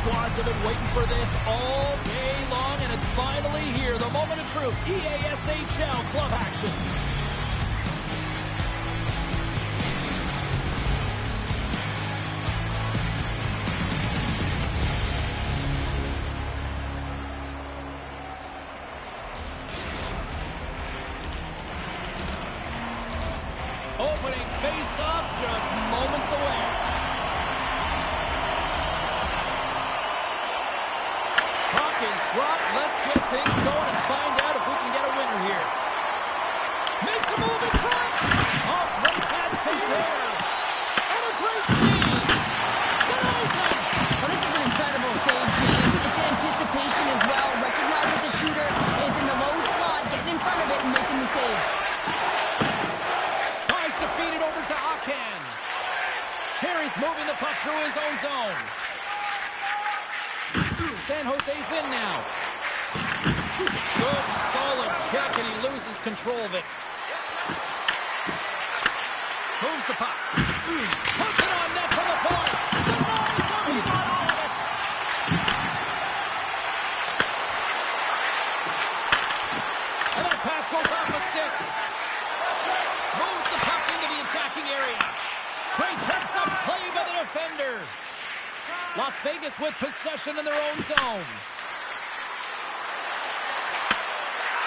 squads have been waiting for this all day long, and it's finally here. The moment of truth. EASHL club action. Opening face-off just moments away. Puck is dropped. Let's get things going and find out if we can get a winner here. Makes a move in front. Oh, great pad save there. And a great save. Denies him. Well, this is an incredible save, James. It's anticipation as well. Recognize that the shooter is in the low slot, getting in front of it and making the save. To feed it over to Akan. Carey's moving the puck through his own zone. San Jose's in now. Good, solid check, and he loses control of it. Moves the puck. Puts it on net from the point. Denies him. He got all of it. And that pass goes off the stick. Moves the puck into the attacking area. Great heads-up play by the defender. Las Vegas with possession in their own zone.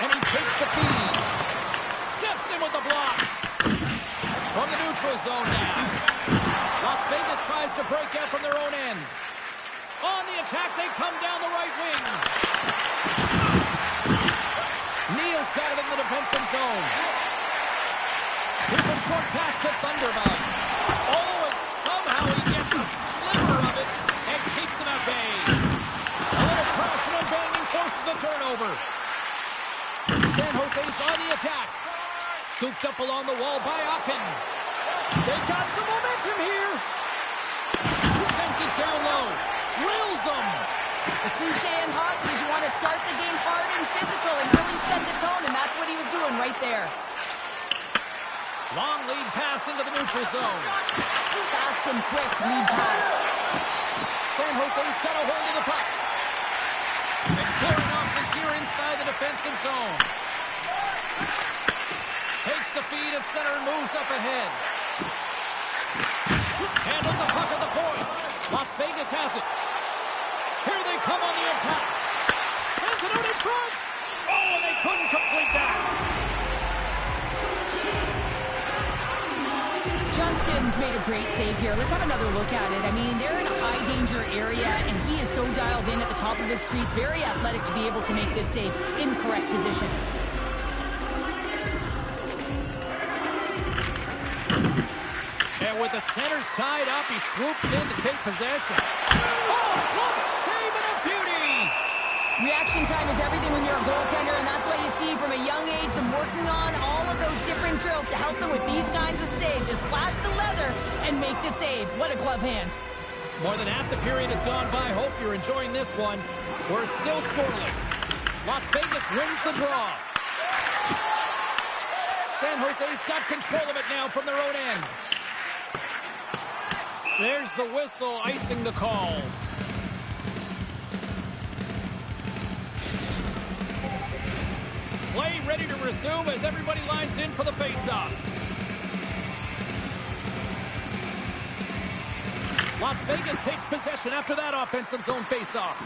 And he takes the feed. Steps in with the block. From the neutral zone now. Las Vegas tries to break out from their own end. On the attack, they come down the right wing. Neal's got it in the defensive zone. Here's a short pass to Thunderback. Oh, and somehow he gets a sliver of it and keeps him at bay. A little crashing and banging forces the turnover. San Jose's on the attack. Scooped up along the wall by Akan. They got some momentum here. Sends it down low. Drills them. The cliche in hockey is you want to start the game hard and physical and really set the tone, and that's what he was doing right there. Long lead pass into the neutral zone. Fast and quick lead pass. San Jose's got a hold of the puck. Exploring options here inside the defensive zone. Takes the feed at center and moves up ahead. Handles the puck at the point. Las Vegas has it. Here they come on the attack. Sends it out in front. Oh, and they couldn't complete that. Justin's made a great save here. Let's have another look at it. I mean, they're in a high-danger area, and he is so dialed in at the top of his crease. Very athletic to be able to make this save in correct position. And with the centers tied up, he swoops in to take possession. Oh, club save and a beauty! Reaction time is everything when you're a goaltender, and that's why you see from a young age them working on all of those different drills to help them with these kinds of saves. Just flash the leather and make the save. What a glove hand. More than half the period has gone by. Hope you're enjoying this one. We're still scoreless. Las Vegas wins the draw. San Jose's got control of it now from their own end. There's the whistle, icing the call. Play ready to resume as everybody lines in for the face-off. Las Vegas takes possession after that offensive zone face-off.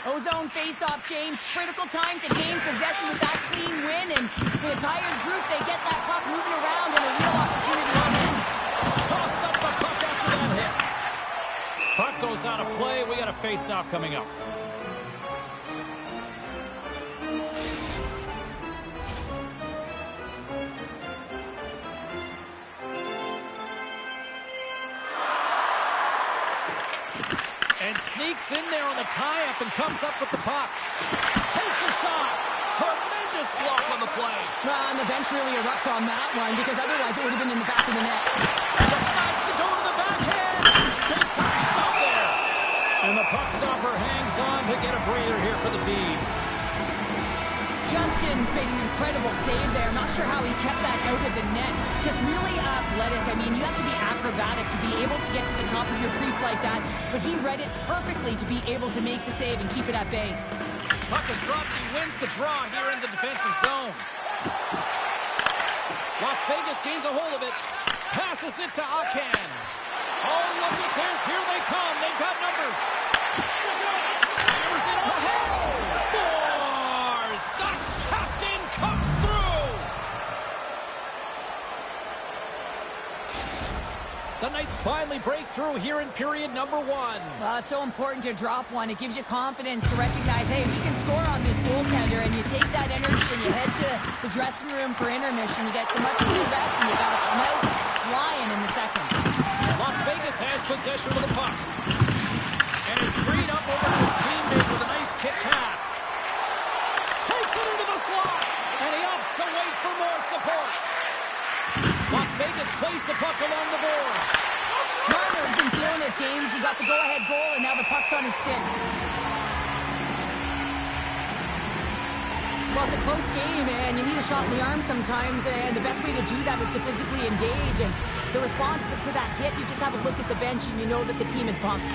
O-zone face-off, James. Critical time to gain possession with that clean win, and with a tired group, they get that puck moving around and a real opportunity on in. Toss up the puck after that hit. Puck goes out of play. We got a face-off coming up. And sneaks in there on the tie-up and comes up with the puck. Takes a shot. Tremendous block on the play. Well, and the bench really erupts on that one, because otherwise it would have been in the back of the net. Decides to go to the backhand. Big time stop there. And the puck stopper hangs on to get a breather here for the team. Justin's made an incredible save there. I'm not sure how he kept that out of the net. Just really athletic. I mean, you have to be acrobatic to be able to get to the top of your crease like that, but he read it perfectly to be able to make the save and keep it at bay. Puck is dropped and he wins the draw here in the defensive zone. Las Vegas gains a hold of it. Passes it to Akan. Oh, look at this. Here they come. They've got numbers. Hammers it on. Scores! The captain comes through! The Knights finally break through here in period number 1. Well, it's so important to drop one. It gives you confidence to recognize, hey, we can score on this goaltender, and you take that energy and you head to the dressing room for intermission. You get some much needed rest, and you got to come out flying in the second. Las Vegas has possession of the puck. And it's freed up over to his teammate with a nice kick pass. Takes it into the slot, and he opts to wait for more support. Las Vegas plays the puck along the boards. Marner's been feeling it, James. He got the go-ahead goal, and now the puck's on his stick. Well, it's a close game, and you need a shot in the arm sometimes, and the best way to do that is to physically engage. And the response to that hit, you just have a look at the bench, and you know that the team is pumped.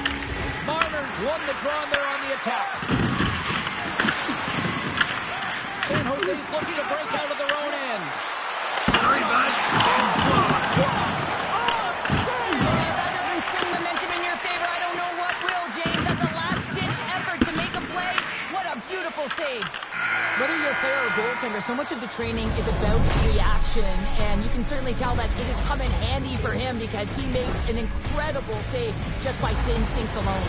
Marner's won the draw, and they're on the attack. San Jose's looking to break out of their own end. Sorry, bud. That doesn't swing momentum in your favor. I don't know what will, James. That's a last-ditch effort to make a play. What a beautiful save. Whether you're a player or goaltender, so much of the training is about reaction, and you can certainly tell that it has come in handy for him because he makes an incredible save just by instincts alone.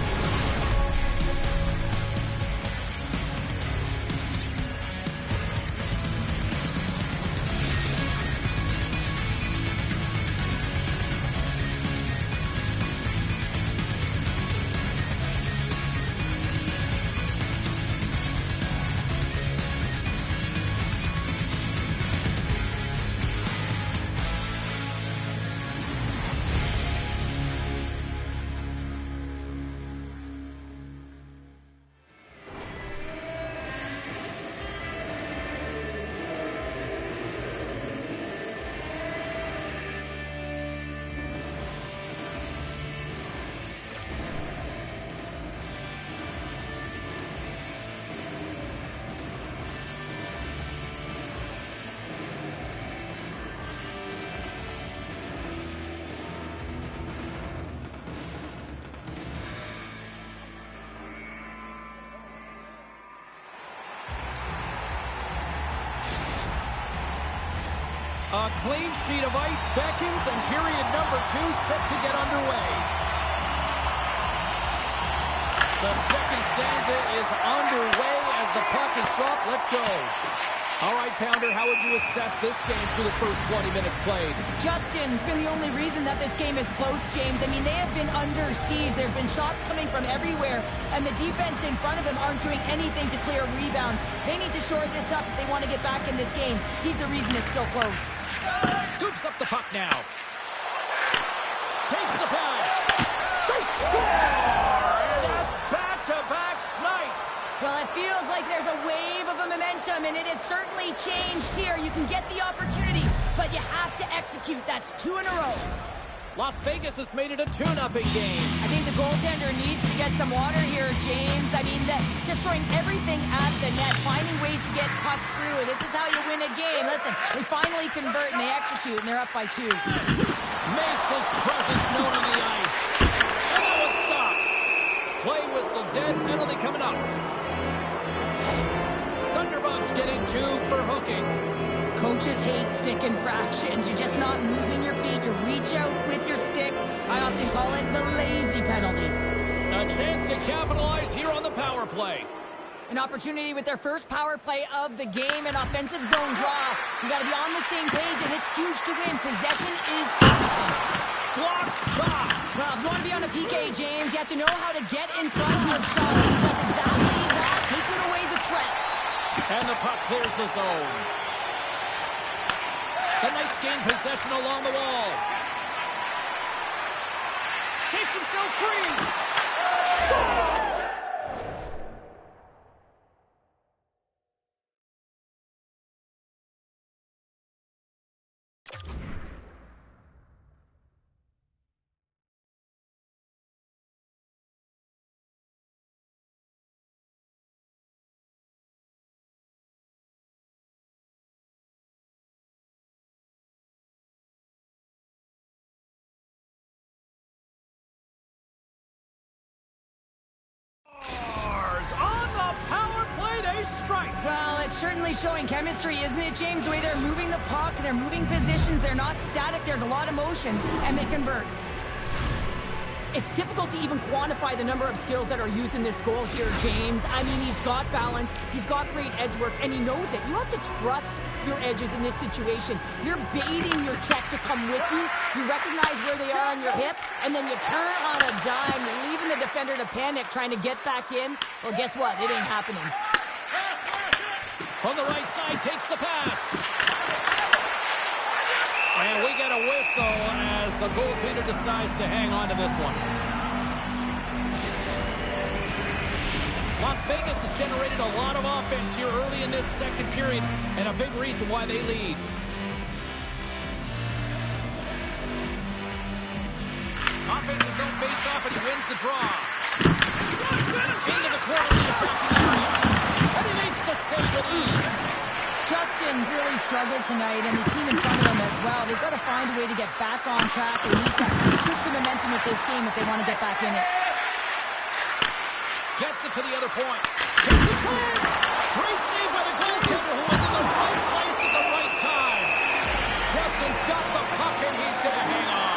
A clean sheet of ice beckons, and period number 2 set to get underway. The second stanza is underway as the puck is dropped. Let's go. All right, Pounder, how would you assess this game through the first 20 minutes played? Justin's been the only reason that this game is close, James. I mean, they have been under siege. There's been shots coming from everywhere, and the defense in front of them aren't doing anything to clear rebounds. They need to shore this up if they want to get back in this game. He's the reason it's so close. Scoops up the puck now. Takes the pass. They score! And that's back-to-back snipes. Well, it feels like there's a wave of a momentum, and it has certainly changed here. You can get the opportunity, but you have to execute. That's 2 in a row. Las Vegas has made it a 2-0 game. I think the goaltender needs to get some water here, James. I mean, just throwing everything at the net, finding ways to get pucks through. This is how you win a game. Listen, they finally convert, and they execute, and they're up by 2. Makes his presence known on the ice. And now it's stopped. Play whistle dead, penalty coming up. Thunderbugs getting 2 for hooking. Coaches hate stick infractions. You're just not moving your feet. You reach out with your stick. I often call it the lazy penalty. A chance to capitalize here on the power play. An opportunity with their first power play of the game, an offensive zone draw. You got to be on the same page, and it's huge to win. Possession is everything. Block shot. Well, if you want to be on a PK, James, you have to know how to get in front of shots. He does exactly that, taking away the threat. And the puck clears the zone. The Knights gain possession along the wall. Shakes himself free. Score! certainly showing chemistry, isn't it, James? The way they're moving the puck, they're moving positions, they're not static, there's a lot of motion, and they convert. It's difficult to even quantify the number of skills that are used in this goal here, James. I mean, he's got balance, he's got great edge work, and he knows it. You have to trust your edges in this situation. You're baiting your check to come with you. You recognize where they are on your hip, and then you turn on a dime, leaving the defender to panic, trying to get back in. Well, guess what? It ain't happening. From the right side, takes the pass. And we get a whistle as the goaltender decides to hang on to this one. Las Vegas has generated a lot of offense here early in this second period, and a big reason why they lead. Offensive zone face-off, and he wins the draw. Into the corner of the attacking area. And he makes the save with ease. Justin's really struggled tonight, and the team in front of him as well. They've got to find a way to get back on track. They need to switch the momentum with this game if they want to get back in it. Gets it to the other point. Here's a chance! Great save by the goaltender who was in the right place at the right time. Justin's got the puck, and he's going to hang on.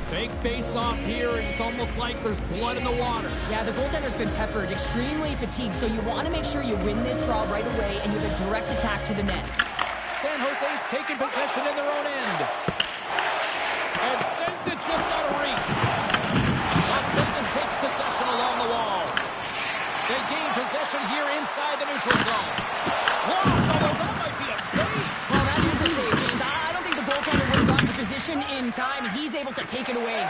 Big face-off here, and it's almost like there's blood in the water. Yeah, the goaltender's been peppered, extremely fatigued, so you want to make sure you win this draw right away, and you have a direct attack to the net. San Jose's taking possession in their own end. And sends it just out of reach. Las Vegas takes possession along the wall. They gain possession here inside the neutral zone. Blocked, although that might be a save. Well, that is a save, James. I don't think the goaltender would have gotten to position in time. He's able to take it away.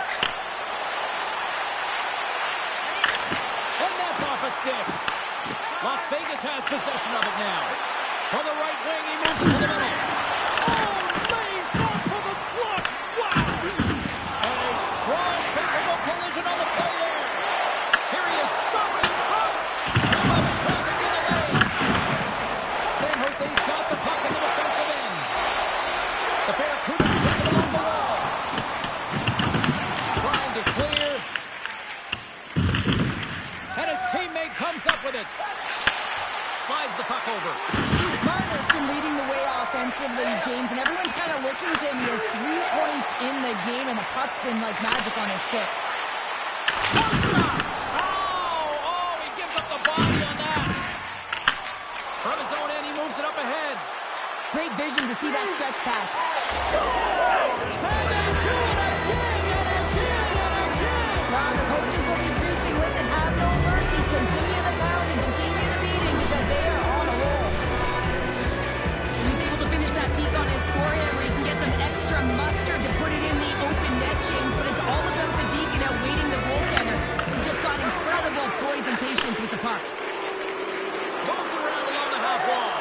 And that's off a stick. Las Vegas has possession of it now. From the right wing, he moves it to the middle. Oh, lays off for the block. Wow. And a strong physical collision on the play there. Here he is, shoving in front. Too much traffic in the lane. San Jose's got the puck in the defensive end. The Barracudas take it along the wall. Trying to clear. And his teammate comes up with it. Slides the puck over. Marner's been leading the way offensively, James, and everyone's kind of looking to him. He has 3 points in the game, and the puck's been like magic on his stick. Oh, he gives up the body on that. From his own end, he moves it up ahead. Great vision to see that stretch pass. And they do it again, and again, and again. Wow, the coaches will be preaching, listen, have no mercy, continue the pounding, continue the beating, because they are on a roll. He's able to finish that deke on his forehand where he can get some extra mustard to put it in the open net, James, but it's all about the deke and outweighting the goaltender. He's just got incredible poise and patience with the puck. Moves it around along the half wall.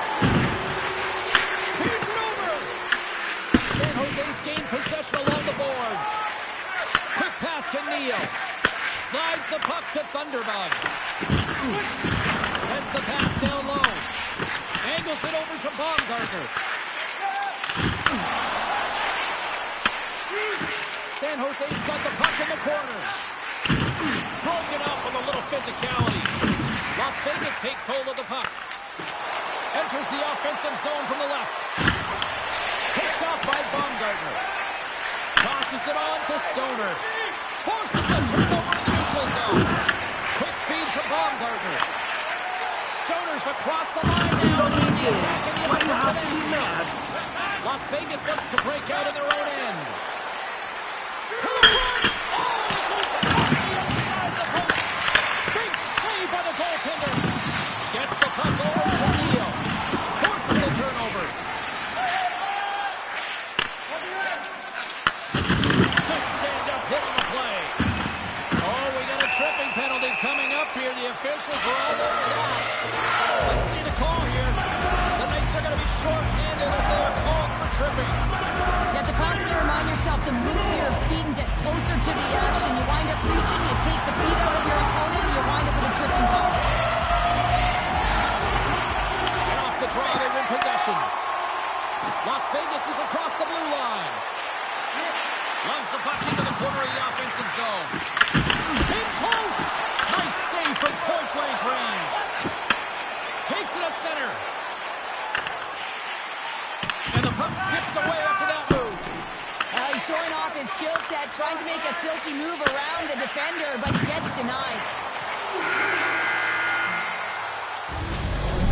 Feeds it over. San Jose's gained possession along the boards. Quick pass to Neal. Slides the puck to Thunderbug. Sends the pass down low. Angles it over to Baumgartner. San Jose's got the puck in the corner. Broken up with a little physicality. Las Vegas takes hold of the puck. Enters the offensive zone from the left. Picked off by Baumgartner. Tosses it on to Stoner. Forces the turnover in the neutral zone. Quick feed to Baumgartner. Stoner's across the line now. Why do you have to be mad? Las Vegas looks to break out in their own end. To the front! Oh, it goes off the outside of the post. Big save by the goaltender. Gets the puck over to Neal. Forces the turnover. Good stand-up hit on the play. Oh, we got a tripping penalty coming up here. The officials were all over that. Let's see the call here. The Knights are going to be short-handed as they are called for tripping. You have to constantly remind yourself to move your feet and get closer to the action. You wind up reaching, you take the feet out of your opponent, and you wind up with a tripping call. And off the draw, they win defender, but he gets denied.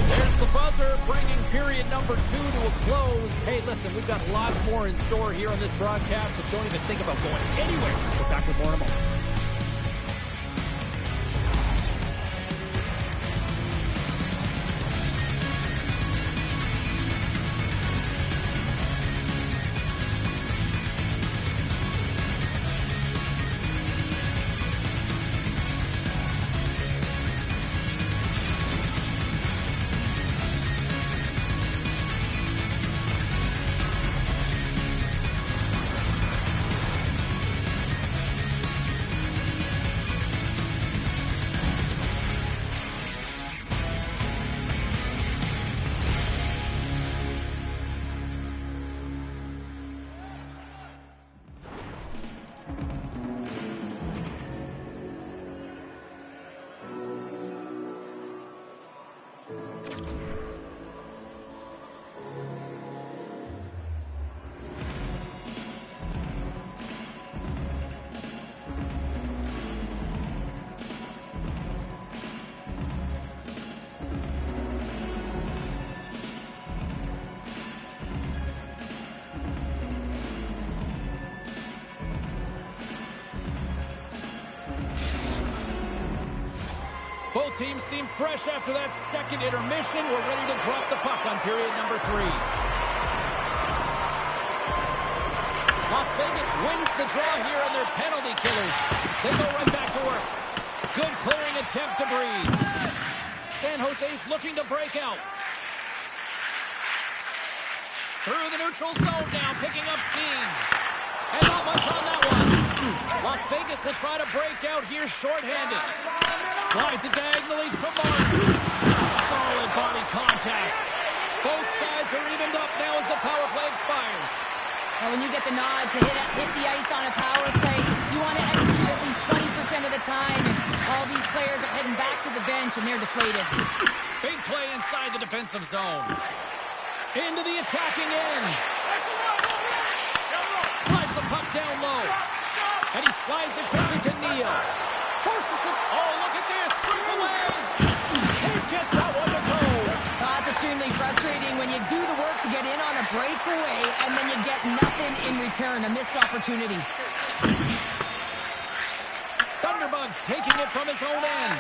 There's the buzzer, bringing period number 2 to a close. Hey, listen, we've got lots more in store here on this broadcast, so don't even think about going anywhere. We're back with more in a moment. Both teams seem fresh after that second intermission. We're ready to drop the puck on period number 3. Las Vegas wins the draw here on their penalty killers. They go right back to work. Good clearing attempt to breathe. San Jose's looking to break out. Through the neutral zone now, picking up steam. And not much on that one. Las Vegas will try to break out here shorthanded. Slides it diagonally to Martin. Solid body contact. Both sides are evened up now as the power play expires. Well, when you get the nod to hit the ice on a power play, you want to execute at least 20% of the time. And all these players are heading back to the bench, and they're deflated. Big play inside the defensive zone. Into the attacking end. Slides the puck down low. And he slides it quickly to Neal. Forces it. Oh, look at this. Breakaway. Can't get that one to go. It's extremely frustrating when you do the work to get in on a breakaway and then you get nothing in return. A missed opportunity. Thunderbugs taking it from his own end.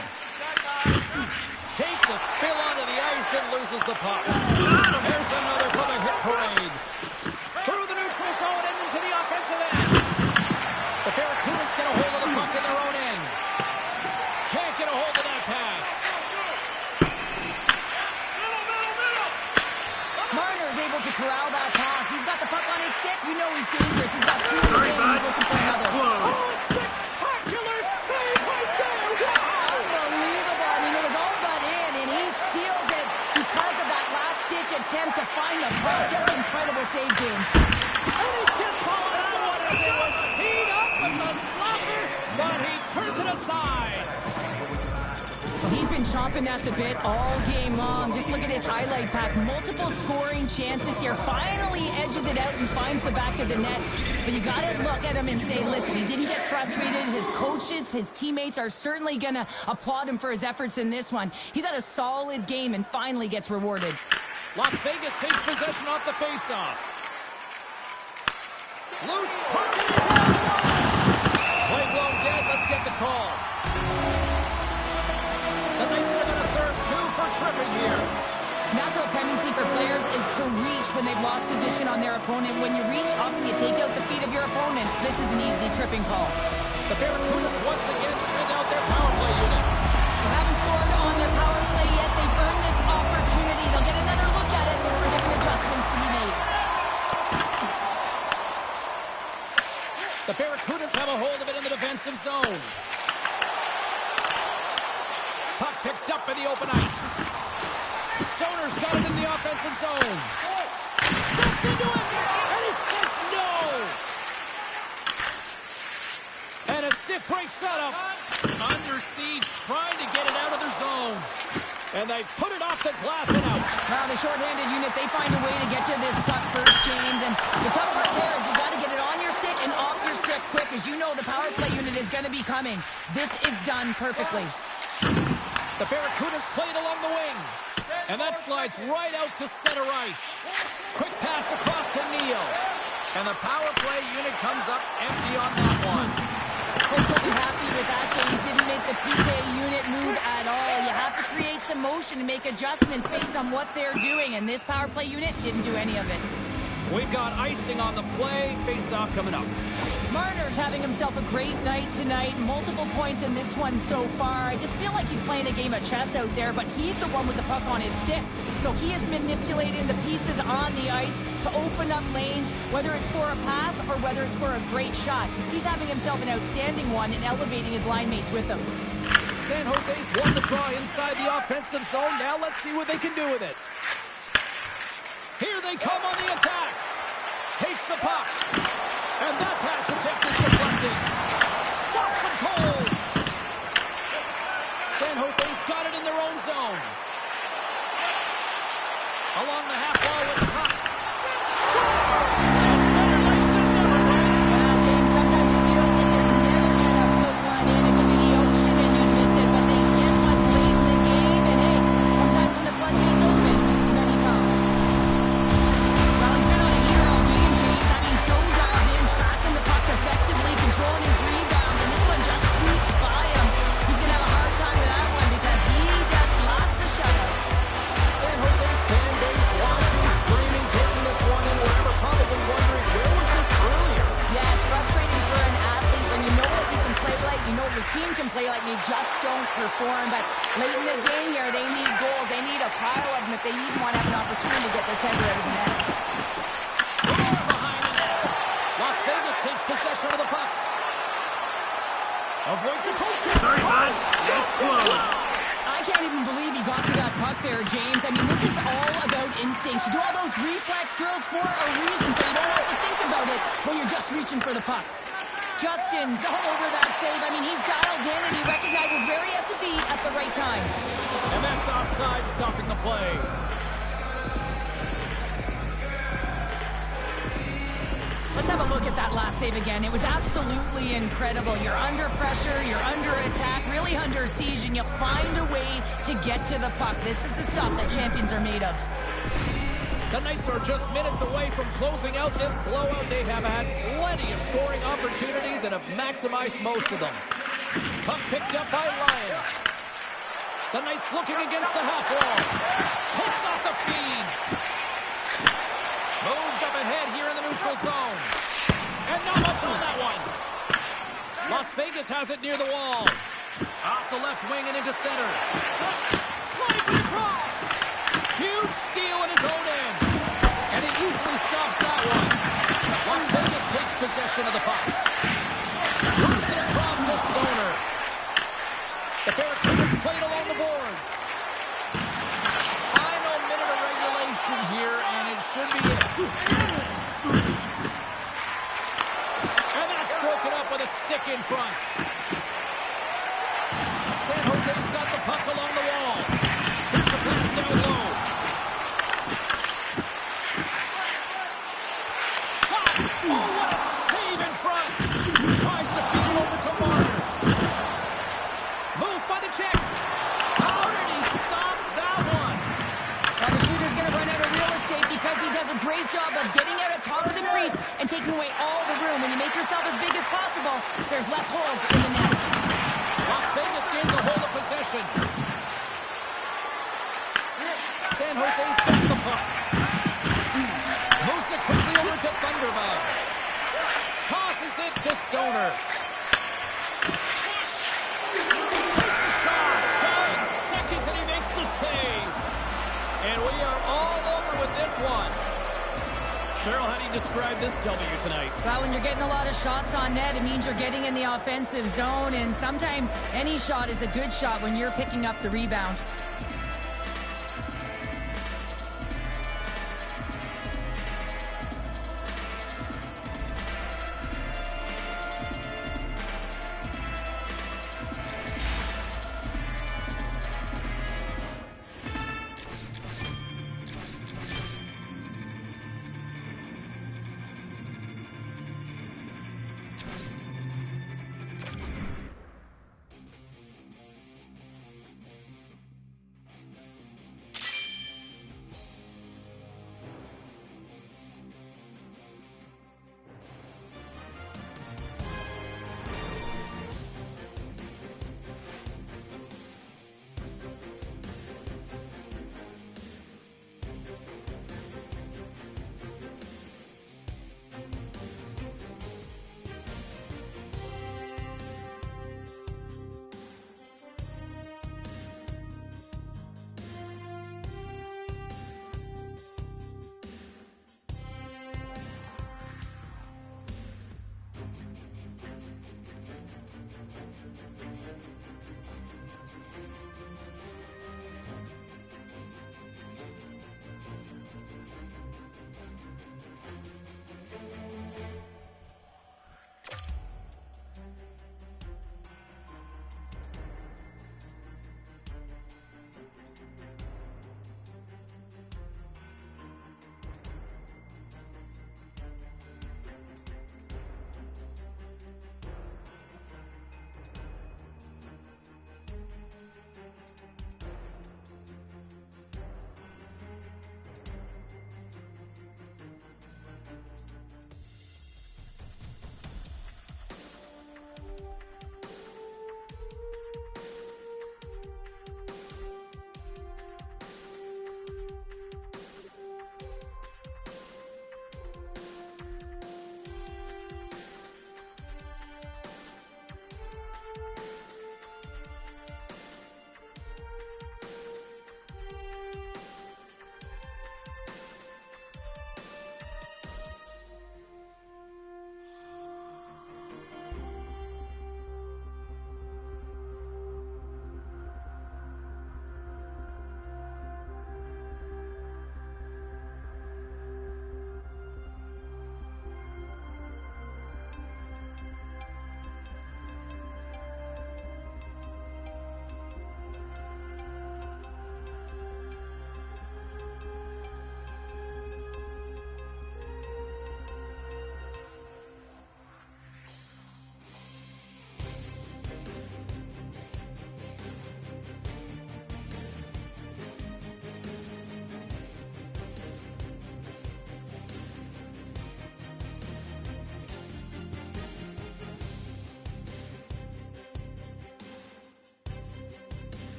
Takes a spill onto the ice and loses the puck. There's another for the hit parade. Through the neutral zone and into the offensive end. The Barracudas get a hold of the puck in their own end. Can't get a hold of that pass. Marner's able to corral that pass. He's got the puck on his stick. You know he's dangerous. He's got 2 in the game. He's looking for another. Oh, a spectacular save right there. Wow. Unbelievable. I mean, it was all but in, and he steals it because of that last-ditch attempt to find the puck. Just incredible save, James. And he gets all of that one as it was teed up with the slapper, but he turns it aside. He's been chomping at the bit all game long. Just look at his highlight pack. Multiple scoring chances here. Finally edges it out and finds the back of the net. But you got to look at him and say, listen, he didn't get frustrated. His coaches, his teammates are certainly going to applaud him for his efforts in this one. He's had a solid game and finally gets rewarded. Las Vegas takes possession off the faceoff. Loose puck in his hand. Play blown dead. Let's get the call. The Knights are going to serve 2 for tripping here. Natural tendency for players is to reach when they've lost position on their opponent. When you reach, often you take out the feet of your opponent. This is an easy tripping call. The Barracudas once again send out their power play unit. They haven't scored on their power play yet. They've earned this opportunity. They'll get another look at it. There are different adjustments to be made. The Barracudas have a hold of it in the defensive zone. Puck picked up in the open ice. Stoner's got it in the offensive zone. Steps into it, and he says no. And a stiff break setup. Under siege, trying to get it out of the zone. And they put it off the glass and out. Well, the short-handed unit, they find a way to get to this puck first, James. And the tough part there is you got to get it on your stick and off your stick quick, as you know the power play unit is going to be coming. This is done perfectly. The Barracudas played along the wing. And that slides right out to center ice. Quick pass across to Neal. And the power play unit comes up empty on that one. Folks will be happy with that, James. Didn't make the PK unit move at all. You have to create some motion and make adjustments based on what they're doing. And this power play unit didn't do any of it. We've got icing on the play. Face-off coming up. Marner's having himself a great night tonight. Multiple points in this one so far. I just feel like he's playing a game of chess out there, but he's the one with the puck on his stick. So he is manipulating the pieces on the ice to open up lanes, whether it's for a pass or whether it's for a great shot. He's having himself an outstanding one and elevating his line mates with him. San Jose's won the draw inside the offensive zone. Now let's see what they can do with it. Here they come on the attack. Takes the puck. And that pass attempt is deflected. Stops them cold. San Jose's got it in their own zone. Along the half wall with the puck. Scores! And better late than never, right? Well, James, sometimes it feels like they're never going to put one in. It could be the ocean and you miss it, but they get one late in the game. And hey, sometimes when the floodgates open, many come. Well, he's been on a hero game, James. I mean, so dialed in, tracking the puck effectively, controlling his rebounds, and this one just squeaks by him. He's going to have a hard time with that one because he just lost the shutout. San Jose's fan base watching, screaming, taking this one in wherever, probably wondering, where was this earlier? Yeah, it's frustrating for an athlete when you know what you can play like, you know what your team can play like, and you just don't perform. But late in the game here, they need goals. They need a pile of them if they even want to have an opportunity to get their tender out of the net. Moves behind the net. Las Vegas takes possession of the puck. Avoids the poke. Sorry, bud. It's close. I can't even believe he got to that puck there, James. I mean, this is all about instinct. You do all those reflex drills for a reason, so you don't have to think about it when you're just reaching for the puck. Justin's all over that save. I mean, he's dialed in and he recognizes where he has to be at the right time. And that's offside, stopping the play. Let's have a look at that last save again. It was absolutely incredible. You're under pressure, you're under attack, really under siege, and you find a way to get to the puck. This is the stuff that champions are made of. The Knights are just minutes away from closing out this blowout. They have had plenty of scoring opportunities and have maximized most of them. Puck picked up by Lyons. The Knights looking against the half wall. Picks off the feed. Moved up ahead here in the neutral zone. And not much on that one. Las Vegas has it near the wall. Off the left wing and into center. Slides it across. Huge steal in his own end. And he easily stops that one. Las Vegas takes possession of the puck. Moves it across to Stoner. The Barracudas played along the boards. Final minute of regulation here, and it should be it. And that's broken up with a stick in front. San Jose's got the puck along the wall. Here's the pass down low. Shot! Oh, what a save in front! Tries to feed it over to Marner. Moves by the check. How did he stop that one? Well, the shooter's going to run out of real estate because he does a great job of getting out of top of the crease and taking away all the room. When you make yourself as big as possible, there's less holes in the net. Las Vegas gains a hold of possession. San Jose's got the puck. Moves it quickly over to Thunderbolt. Tosses it to Stoner. Takes a shot. 9 seconds and he makes the save. And we are all over with this one. Cheryl, how do you describe this W tonight? Well, when you're getting a lot of shots on net, it means you're getting in the offensive zone, and sometimes any shot is a good shot when you're picking up the rebound.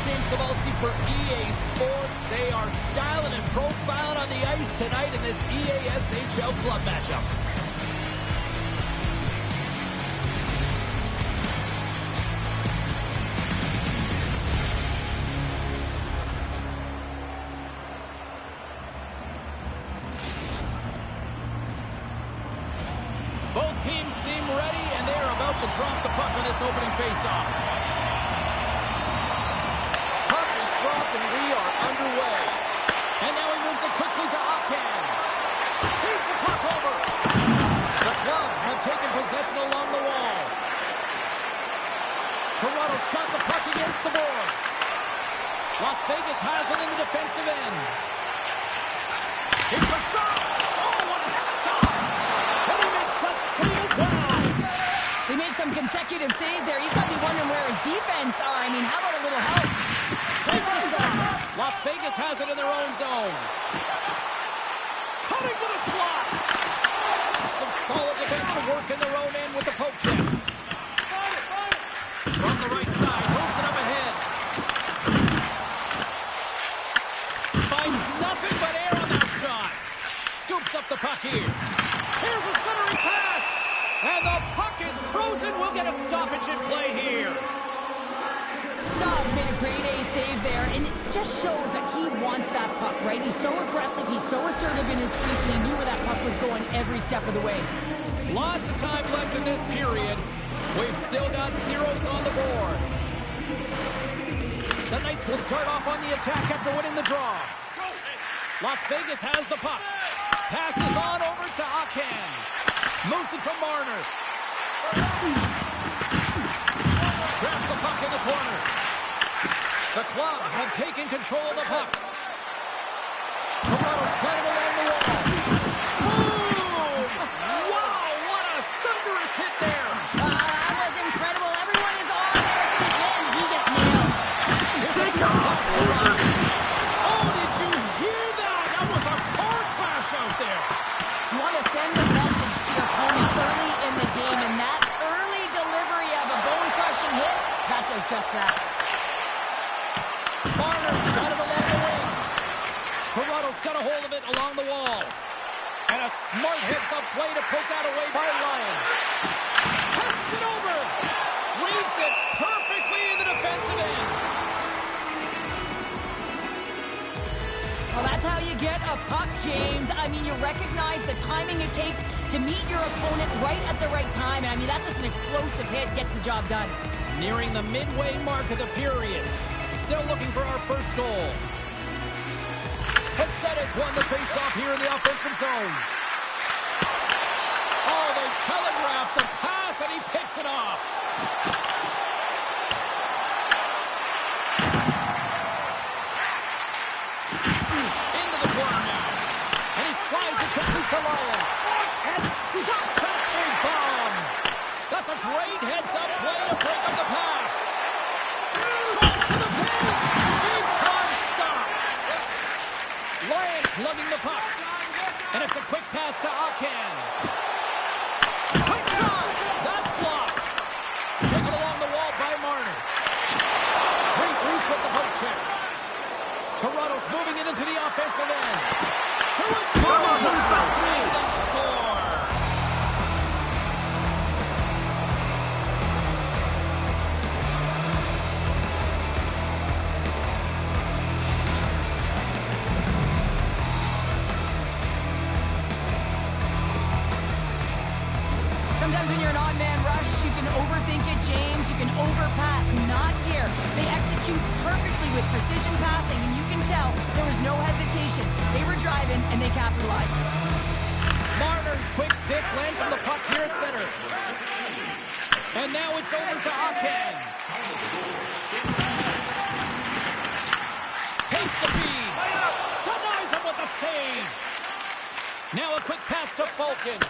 James Cebulski for EA Sports. They are styling and profiling on the ice tonight in this EASHL club matchup. Both teams seem ready, and they are about to drop the puck on this opening faceoff. Puck is dropped, and we are underway. And now he moves it quickly to Akan. Feeds the puck over. The Club have taken possession along the wall. Toronto's got the puck against the boards. Las Vegas has it in the defensive end. Here's a shot. Oh, what a stop. And he makes that save as well. They made some consecutive saves there. He's got to be wondering where his defense are. I mean, how about a little help? Takes a shot. Las Vegas has it in their own zone. Cutting to the slot. Some solid defensive work in their own end with the poke check. From the right side, moves it up ahead. Finds nothing but air on that shot. Scoops up the puck here. Here's a centering pass. And the puck is frozen. We'll get a stoppage in play here. Sauce made a great A save there, and it just shows that he wants that puck, right? He's so aggressive, he's so assertive in his crease, and he knew where that puck was going every step of the way. Lots of time left in this period. We've still got zeros on the board. The Knights will start off on the attack after winning the draw. Las Vegas has the puck. Passes on over to Akan. Moves it to Marner. Grabs the puck in the corner. The Club have taken control of the puck. Toronto's got it along the wall. Boom! Wow, what a thunderous hit there. That was incredible. Everyone is on there. Again, he got nailed. Take off, over. Oh, did you hear that? That was a car crash out there. You want to send a message to your opponent early in the game, and that early delivery of a bone-crushing hit, that does just that. Marner's got it along the wing. Toronto's got a hold of it along the wall. And a smart heads-up play to poke that away by Ryan. Passes it over. Reads it perfectly in the defensive end. Well, that's how you get a puck, James. I mean, you recognize the timing it takes to meet your opponent right at the right time. And I mean, that's just an explosive hit, gets the job done. Nearing the midway mark of the period. Still looking for our first goal. Hassetta's won the face-off here in the offensive zone. Oh, they telegraphed the pass, and he picks it off. Into the corner now. And he slides it quickly to Lyon. And stops that big bomb. That's a great heads-up play to break up the pass. Drops to the page. Big time stop. Lyons lugging the puck. And it's a quick pass to Akan. Quick shot. That's blocked. Taken along the wall by Marner. Great reach with the poke check. Toronto's moving it into the offensive end. To his Toronto's corner. back three. The score. Sometimes when you're an odd-man rush, you can overthink it, James. You can overpass. Not here. They execute perfectly with precision passing, and you can tell there was no hesitation. They were driving, and they capitalized. Marner's quick stick lands on the puck here at center. And now it's over to Akan. Takes the feed. Denies him with the save. Now a quick pass to Falcon.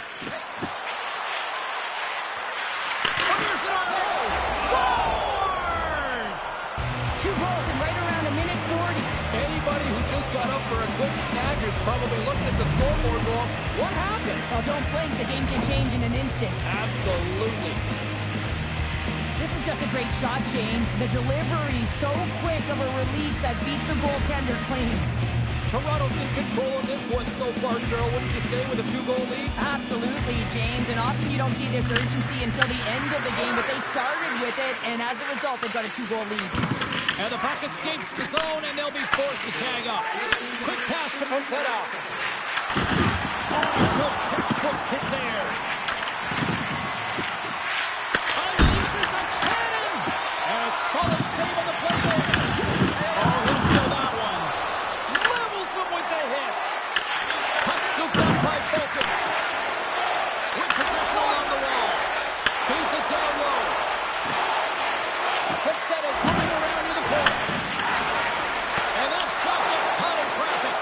Fires it on goal. Scores! 2 goals in right around a minute 40. Anybody who just got up for a quick snack is probably looking at the scoreboard going, what happened? Well, don't blink. The game can change in an instant. Absolutely. This is just a great shot, James. The delivery so quick of a release that beats the goaltender clean. Toronto's in control of this one so far, Cheryl, wouldn't you say, with a 2-goal lead? Absolutely, James. And often you don't see this urgency until the end of the game, but they started with it, and as a result, they've got a 2-goal lead. And the puck escapes the zone, and they'll be forced to tag up. Quick pass to Pozzetta. Oh, good textbook hit there. Unleashes a cannon! And a solid save on the play there. Oh, he'll kill that one. Levels them with the hit. Puck scooped up by Fulton. With possession along the wall. Feeds it down low. Pozzetta's running around near the point. And that shot gets caught in traffic.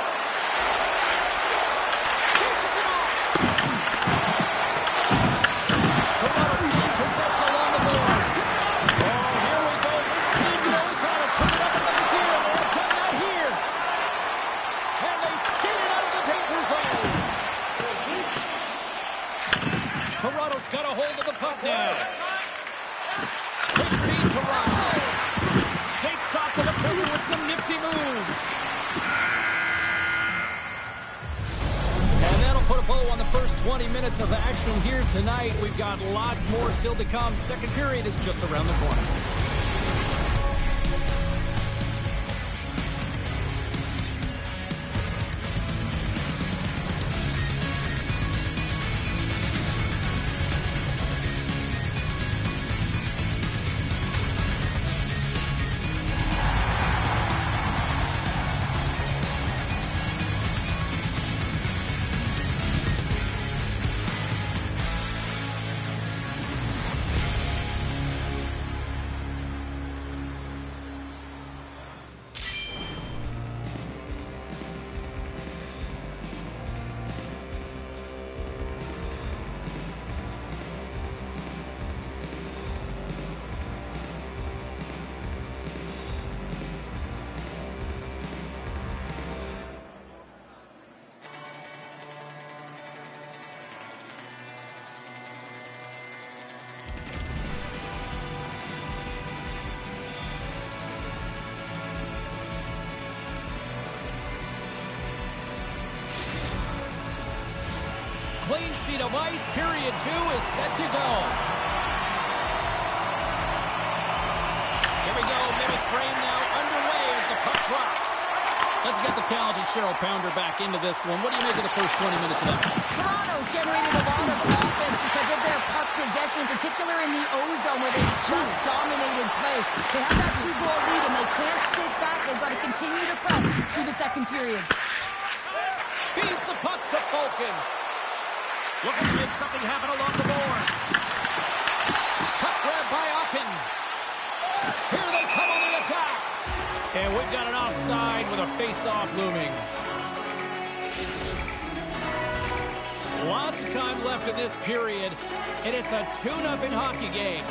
Dishes it off. Toronto staying possession along the boards. Oh, here we go. This team knows how to turn it up another gear. They have done that here. And they skated out of the danger zone. Toronto's got a hold of the puck now. Quick feed to Ross. Shakes off the defender with some nifty moves. And that'll put a bow on the first 20 minutes of action here tonight. We've got lots more still to come. Second period is just around the corner. Clean sheet of ice. Period 2 is set to go. Here we go. Minute frame now underway as the puck drops. Let's get the talented Cheryl Pounder back into this one. What do you make of the first 20 minutes of action? Toronto's generated a lot of offense because of their puck possession, in particular in the O-zone where they've just dominated play. They have that 2-goal lead and they can't sit back. They've got to continue to press through the second period. Feeds the puck to Fulton. Looking to make something happen along the boards. Puck grab by Ocken. Here they come on the attack. And we've got an offside with a face-off looming. Lots of time left in this period, and it's a 2-0 hockey game.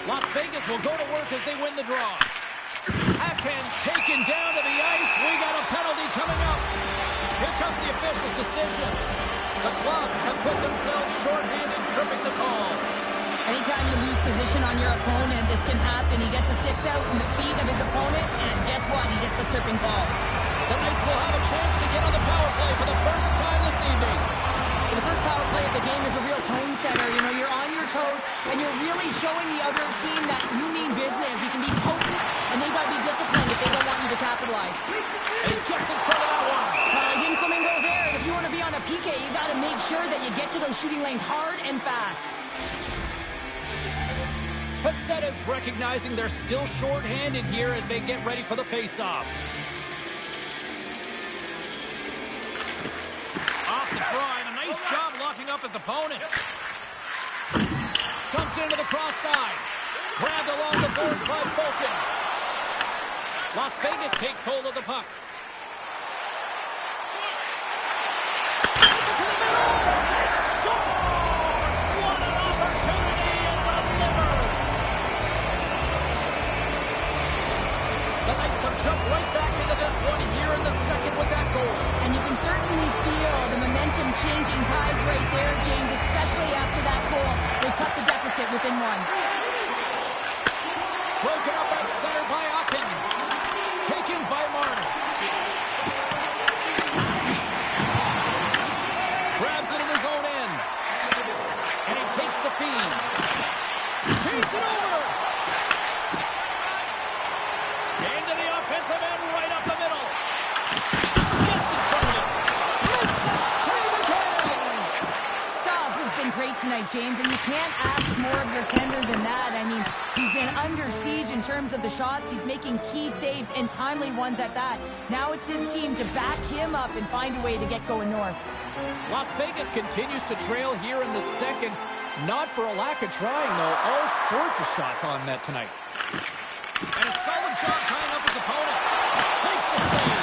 Las Vegas will go to work as they win the draw. Atkins taken down to the ice. We got a penalty coming up. Here comes the official's decision. The club have put themselves shorthanded, tripping the call. Anytime you lose position on your opponent, this can happen. He gets the sticks out in the feet of his opponent, and guess what? He gets the tripping call. The Knights will have a chance to get on the power play for the first time this evening. The first power play of the game is a real tone setter. You know, you're on your toes, and you're really showing the other team that you mean business. You can be potent, and they've got to be disciplined if they don't want you to capitalize. And he gets in front of that one. Didn't Flamingo there, and if you want to be on a PK, you got to make sure that you get to those shooting lanes hard and fast. Pozzetta's recognizing they're still shorthanded here as they get ready for the face-off. Off the draw, and a nice job locking up his opponent. Dumped into the cross side. Grabbed along the board by Fulton. Las Vegas takes hold of the puck. Puts it to the middle. He scores! What an opportunity and delivers! The Knights have jumped right back into this one here in the second with that goal. And you can certainly feel the momentum momentum changing tides right there, James, especially after that goal. They cut the deficit within one. Broken up at center by Ocken. Taken by Marner. Grabs it in his own end. And he takes the feed. Feeds it over. Into the offensive end, right up the middle. Gets in front of it. Makes the save again. Sauce has been great tonight, James, and you can't ask more of your tender than that. I mean, he's been under siege in terms of the shots. He's making key saves and timely ones at that. Now it's his team to back him up and find a way to get going north. Las Vegas continues to trail here in the second. Not for a lack of trying, though. All sorts of shots on net tonight. And a solid job tying up his opponent. Makes the save.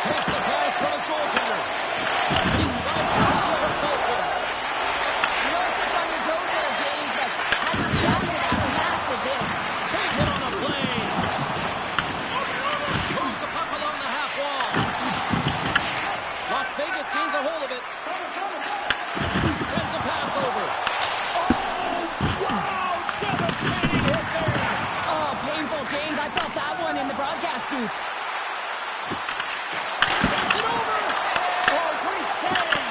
Takes the pass from his goaltender. He slides it out to Falcon. You know, it's on your toes there, James, but hasn't reacted to a massive hit. Big hit on the play. Moves the puck along the half wall. Las Vegas gains a hold of it. Sends a pass over. Oh, wow! Devastating hit there. Oh, painful, James. I felt that one in the broadcast booth. Sends it over. Oh, great save.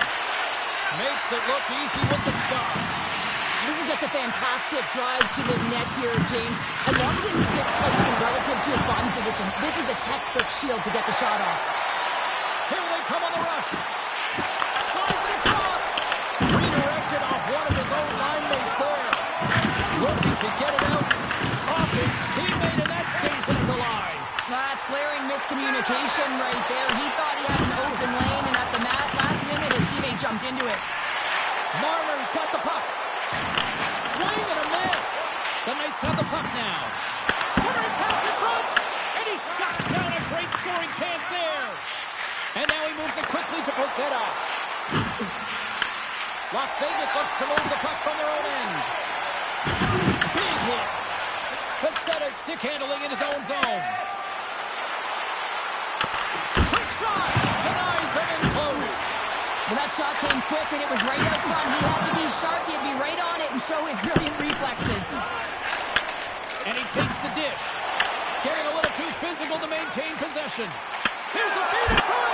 Makes it look easy with the stop. This is just a fantastic drive to the net here, James. I love his stick placement relative to his body position. This is a textbook shield to get the shot off. Here they come on the rush. Slides it across. Redirected off one of his own line mates there. Looking to get it out off his teammate, and that stays at the line. That's glaring miscommunication right there. He thought he had an open lane, and at the last minute, his teammate jumped into it. Marner's got the puck. Swing and a miss. The Knights have the puck now. Centering pass in front. And he shuts down a great scoring chance there. And now he moves it quickly to Posada. Las Vegas looks to move the puck from their own end. Big hit. Posada stick handling in his own zone. Quick shot. Denies him in close. Well, that shot came quick, and it was right out front. He had to be sharp. He had to be right on it and show his brilliant reflexes. And he takes the dish. Getting a little too physical to maintain possession. Here's a feed in front.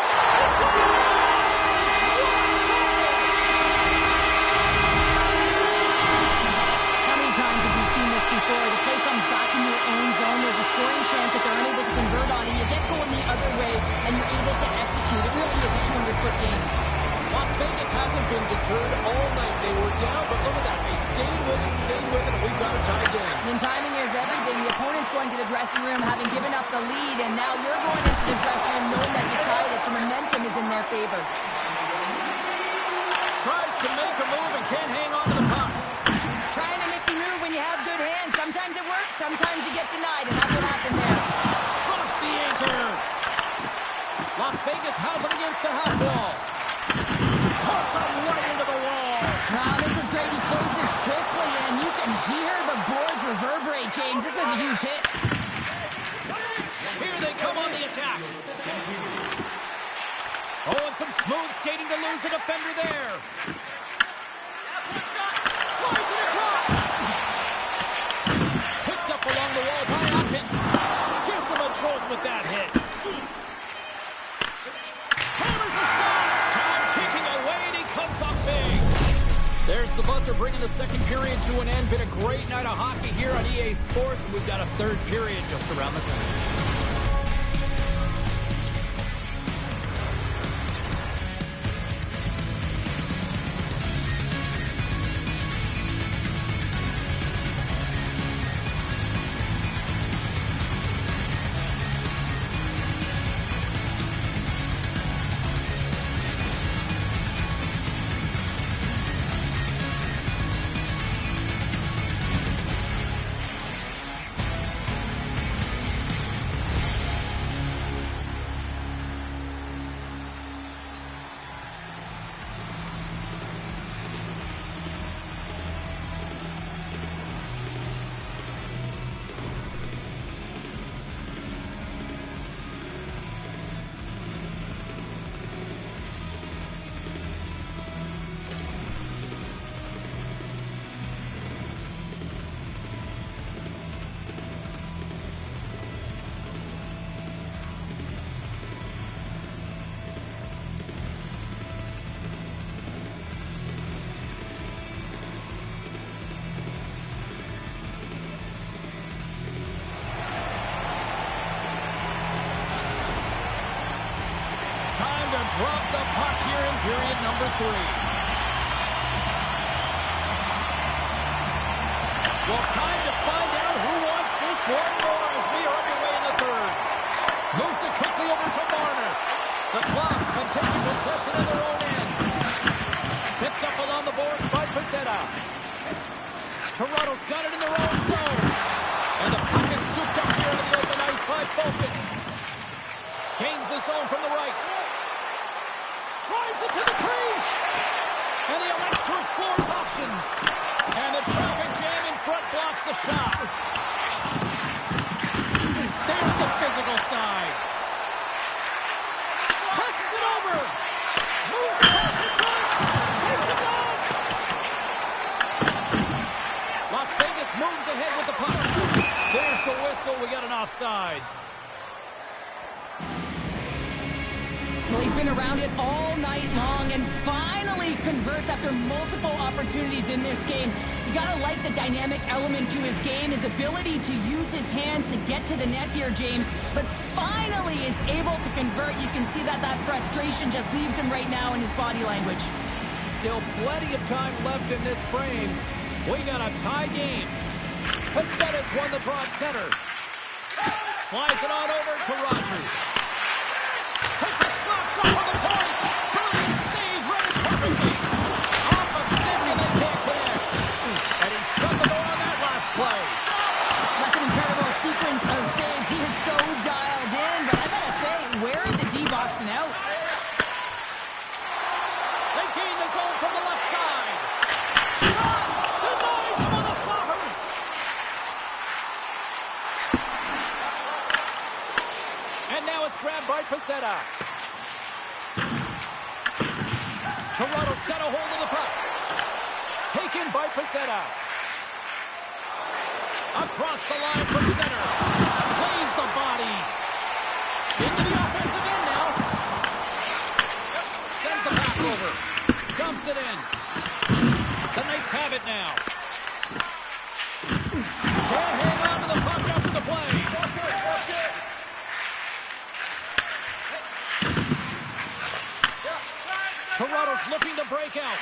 How many times have you seen this before? The play comes back in your own zone. There's a scoring chance that they're unable to convert on, and you get going the other way, and you're able to execute. It really is a 200-foot game. Las Vegas hasn't been deterred all night. They were down, but look at that. They stayed with it, and we've got a tie game. And timing is everything. The opponent's going to the dressing room having given up the lead, and now you're going into the dressing room knowing that you tied it, so momentum is in their favor. Tries to make a move and can't hang on to the puck. Trying a nifty move when you have good hands. Sometimes it works, sometimes you get denied, and that's what happened there. Drops the anchor. Las Vegas has him against the half wall. Puts him right into the wall. Wow, this is great. He closes quickly, and you can hear the boards reverberate, James. This was a huge hit. Here they come on the attack. Oh, and some smooth skating to lose the defender there. Slides it across. Picked up along the wall by Ocken. Gives him a jolt with that hit. Hammers a shot. Time ticking away, and he comes up big. There's the buzzer bringing the second period to an end. Been a great night of hockey here on EA Sports, and we've got a third period just around the corner. drop the puck here in period number 3. Well, time to find out who wants this one more as we are underway in the third. Moves it quickly over to Marner. The Club have taken possession of their own end. Picked up along the boards by Pizzetta. Toronto's got it in their own zone. And the puck is scooped up here into the open ice by Bolton. Gains the zone from the right. Drives it to the crease. And he elects to explore his options. And the traffic jam in front blocks the shot. There's the physical side. Passes it over. Moves across in front. Takes it last. Las Vegas moves ahead with the puck. There's the whistle. We got an offside. Well, he's been around it all night long and finally converts after multiple opportunities in this game. You gotta like the dynamic element to his game, his ability to use his hands to get to the net here, James, but finally is able to convert. You can see that frustration just leaves him right now in his body language. Still plenty of time left in this frame. We got a tie game. Pizzetta's won the draw at center. Slides it on over to Rogers. Takes a slap shot from the point. Brilliant save, read it perfectly. Off a stick and they can't connect. And he shut the door on that last play. That's an incredible sequence of saves. He is so dialed in, but I gotta say, where are the D-boxing out? They gain the zone from the left side. Shot! Denies him on the slapper. And now it's grabbed by Pizzetta. Toronto's got a hold of the puck. Taken by Pizzetta. Across the line from center. Plays the body. Into the offensive end now. Sends the pass over. Dumps it in. The Knights have it now. Can't hang on to the puck after the play. Toronto's looking to break out.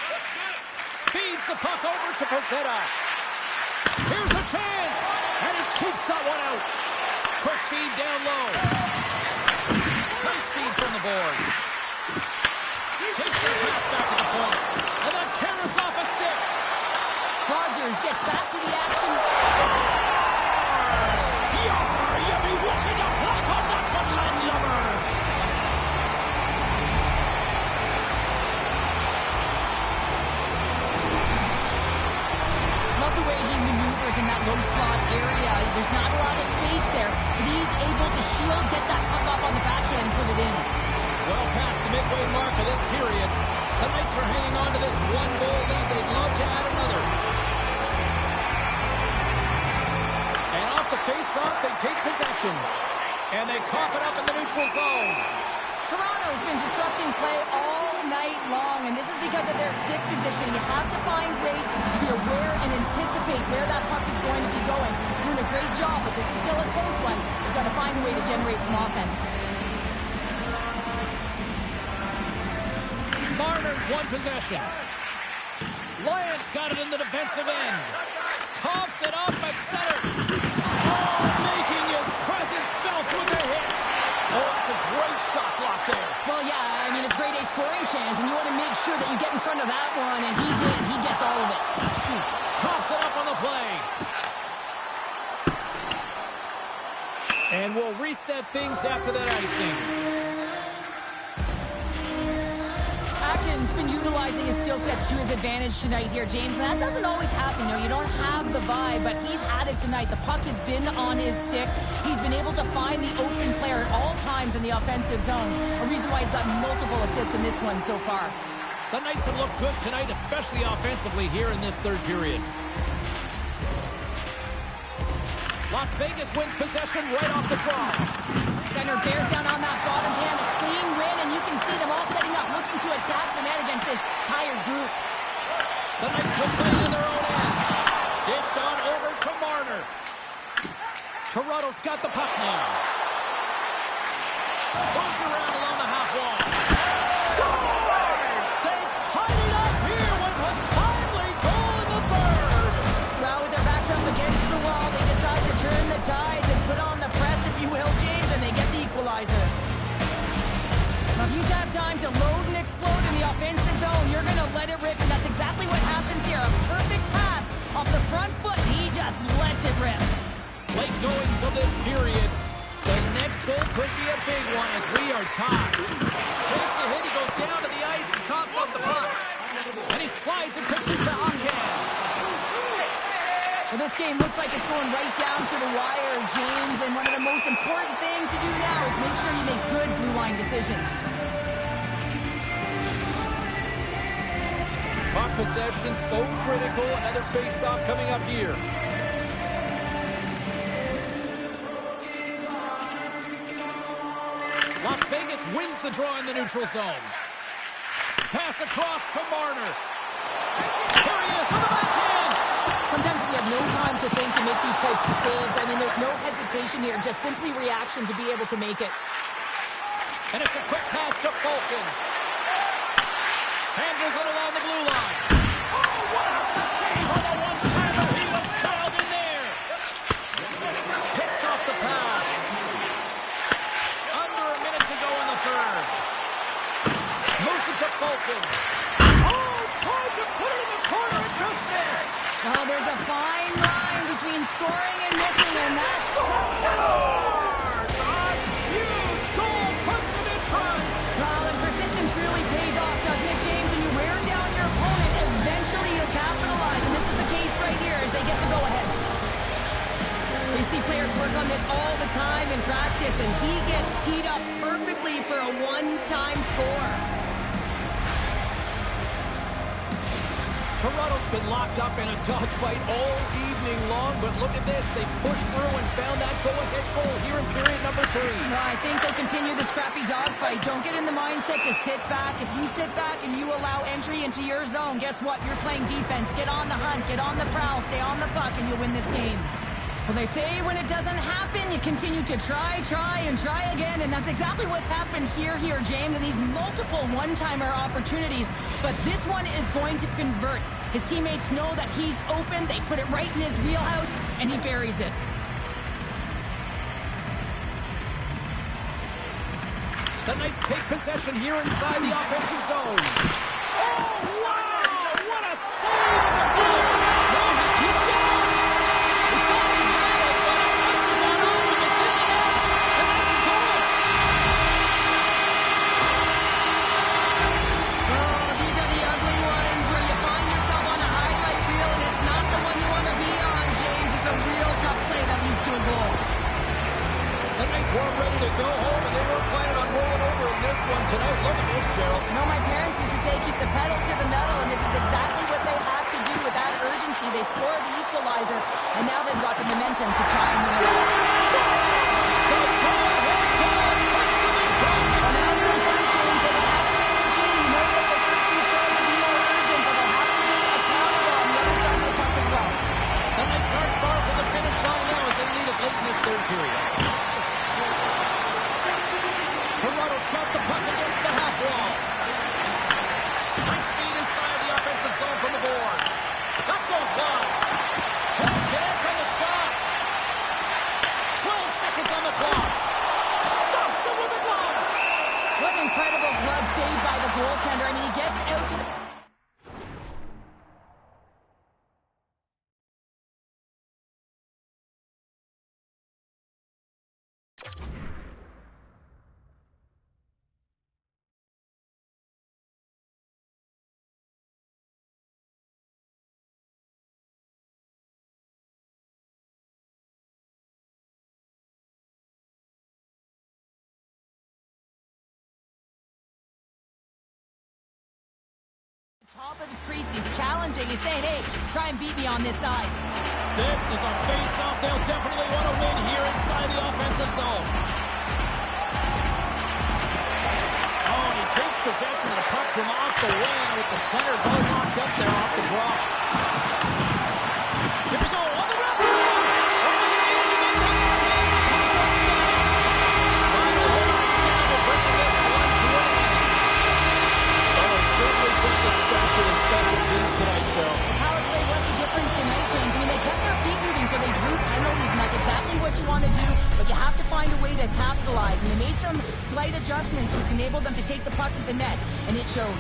Feeds the puck over to Pizzetta. Here's a chance. And he keeps that one out. Quick feed down low. Nice feed from the boards. Takes their pass back to the point. And then carries off a stick. Rogers gets back to the action. Scores! You'll be walking the plank on that one, landlubbers. Love the way he maneuvers in that low slot area. There's not a lot of space there, but he's able to shield, get that puck up on the backhand, and put it in. Well past the midway mark of this period, the Knights are hanging on to this one-goal lead. They'd love to add another. And off the face-off, they take possession. And they cough it up in the neutral zone. Toronto's been disrupting play all night long, and this is because of their stick position. You have to find ways to be aware and anticipate where that puck is going to be going. Doing a great job, but this is still a close one. You've got to find a way to generate some offense. Marner's won possession. Lions got it in the defensive end. Coughs it up at center. Oh, making his presence felt with a hit. Oh, that's a great shot block there. Well, yeah, I mean, it's grade A scoring chance, and you want to make sure that you get in front of that one, and he did. He gets all of it. Coughs it up on the play. And we'll reset things after that icing. Atkins been utilizing his skill sets to his advantage tonight here, James. And that doesn't always happen. You know, you don't have the vibe, but he's had it tonight. The puck has been on his stick. He's been able to find the open player at all times in the offensive zone. A reason why he's got multiple assists in this one so far. The Knights have looked good tonight, especially offensively here in this third period. Las Vegas wins possession right off the draw. Center bears down on that bottom hand. A clean win, and you can see them all setting up, looking to attack the net against this tired group. The Knights will play in their own end. Dished on over to Marner. Toronto's got the puck now. Moves around along the half wall. grip. Late goings of this period. The next goal could be a big one as we are tied. Takes a hit, he goes down to the ice and coughs up the puck. And he slides it quickly to Hawkhead. Well, this game looks like it's going right down to the wire, James, and one of the most important things to do now is make sure you make good blue line decisions. Puck possession so critical. Another face-off coming up here. Las Vegas wins the draw in the neutral zone. Pass across to Marner. Here he is on the backhand. Sometimes when you have no time to think, you make these types of saves. I mean, there's no hesitation here, just simply reaction to be able to make it. And it's a quick pass to Fulton. Handles it along the blue line. Oh, what a save on the one-timer. He was dialed in there. Picks off the pass. Under a minute to go in the third. Moves it to Fulton. Oh, tried to put it in the corner and just missed. Oh, there's a fine line between scoring and missing, and that's... A huge goal puts them in front. Well, and persistence really pays off, doesn't it, James? When you wear down your opponent, eventually you'll capitalize, and this is the case right here as they get the go-ahead. We see players work on this all the time in practice, and he gets teed up perfectly for a one-time score. Toronto's been locked up in a dogfight all evening long, but look at this. They pushed through and found that go-ahead goal here in period number 3. Well, I think they'll continue the scrappy dogfight. Don't get in the mindset to sit back. If you sit back and you allow entry into your zone, guess what? You're playing defense. Get on the hunt, get on the prowl, stay on the puck, and you'll win this game. Well, they say when it doesn't happen, you continue to try, and try again, and that's exactly what's happened here, James, and these multiple one-timer opportunities, but this one is going to convert. His teammates know that he's open, they put it right in his wheelhouse, and he buries it. The Knights take possession here inside the offensive zone. Oh, wow! What a save! No, he scores! He thought he had it, but it must have gone on him. It's in the net, and that's a goal! Oh, these are the ugly ones where you find yourself on a highlight reel, and it's not the one you want to be on, James. It's a real tough play that leads to a goal. The Knights were ready to go home, and they were planning on rolling over in this one tonight. Look at this, Cheryl. You know, my parents used to say, keep the pedal to the metal, and this is exactly what they have to do with that urgency. They score the equalizer, and now they've got the momentum to try and win it all. Stop! Goal! Puts them in front! Well, now they're in front, James, so they have some energy. You know that the first few strikes will be more urgent, but they'll have to be accountable on the other side of the puck as well. The Knights aren't far from the finish line now as they lead it late in this third period. Toronto's got the puck against the half wall. Nice speed inside the offensive zone from the boards. That goes wide. Can't connect on the shot. 12 seconds on the clock. Stops him with a glove. What an incredible glove save by the goaltender. I mean, he gets out to the... top of his crease. He's challenging. He's saying, hey, try and beat me on this side. This is a face-off they'll definitely want to win here inside the offensive zone. Oh, and he takes possession of the puck from off the wing with the centers all locked up there off the draw. Here we go, on the wrap. Final home sound of bringing this one to an end. Oh, certainly put the special in special teams tonight, Cheryl. Power play was the difference tonight, James. I mean, they kept their feet moving, so they drew penalties, and that's exactly what you want to do, but you have to find a way to capitalize, and they made some slight adjustments which enabled them to take the puck to the net, and it showed.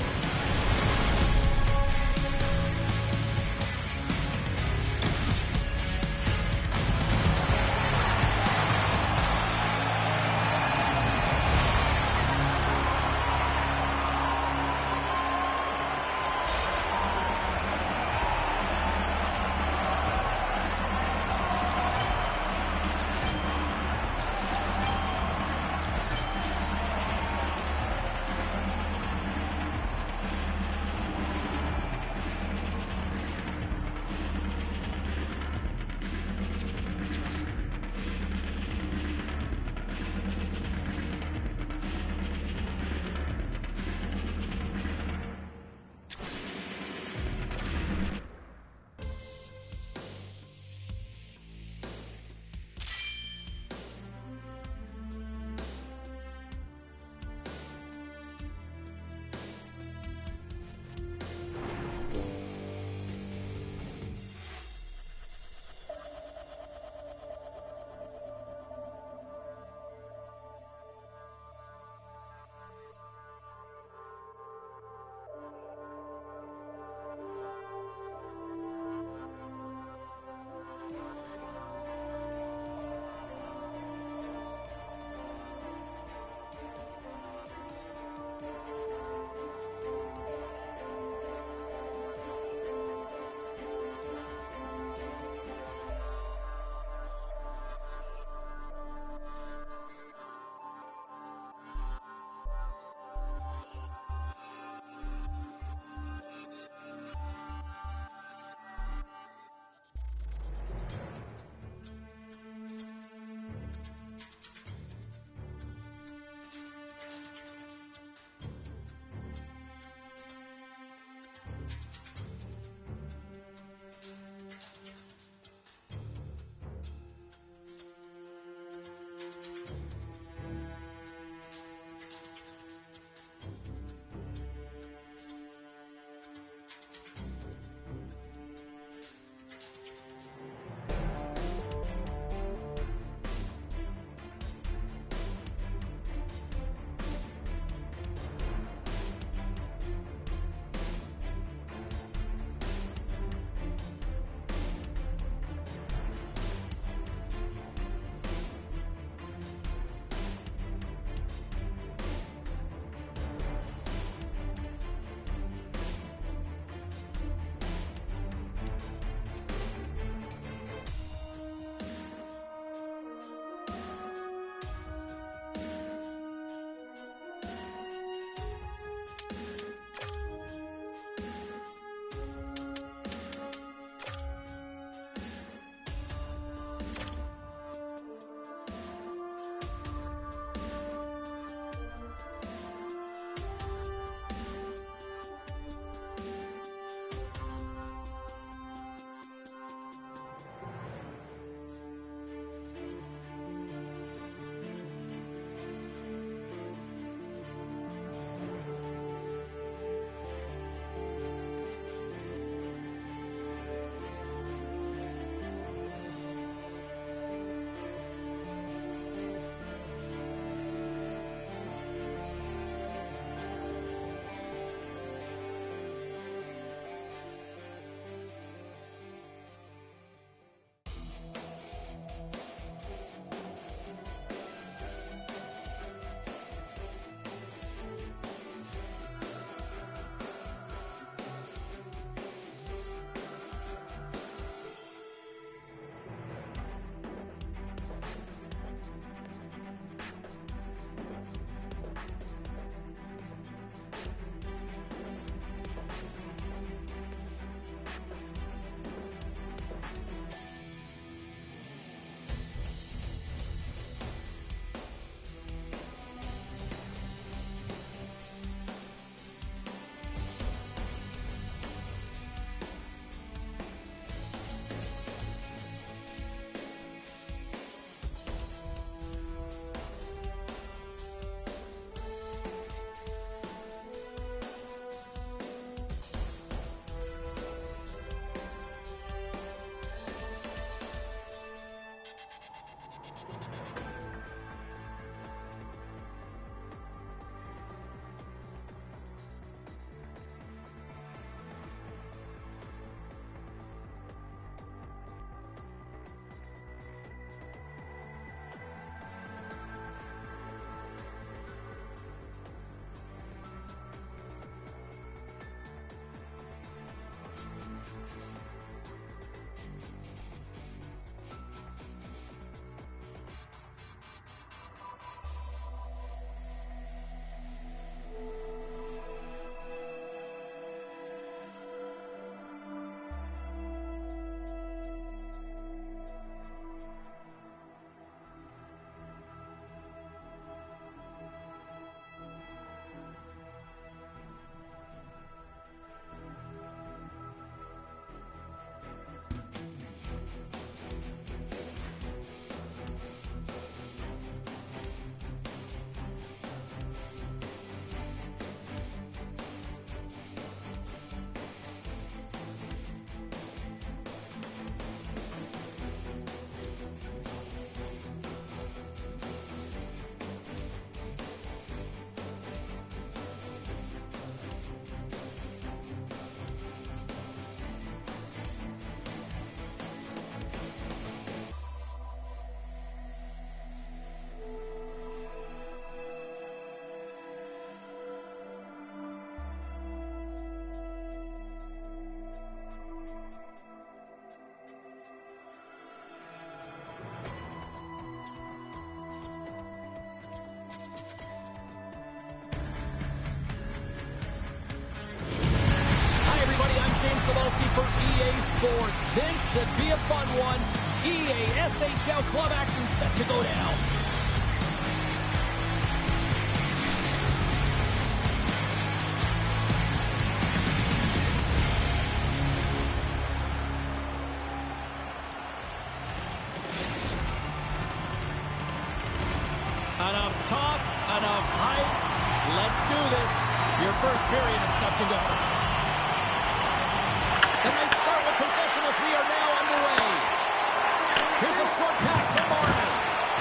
Pavelski for EA Sports. This should be a fun one. EA SHL club action set to go down. Enough talk, enough hype. Let's do this. Your first period is set to go. The Knights start with possession as we are now underway. Here's a short pass to Marner.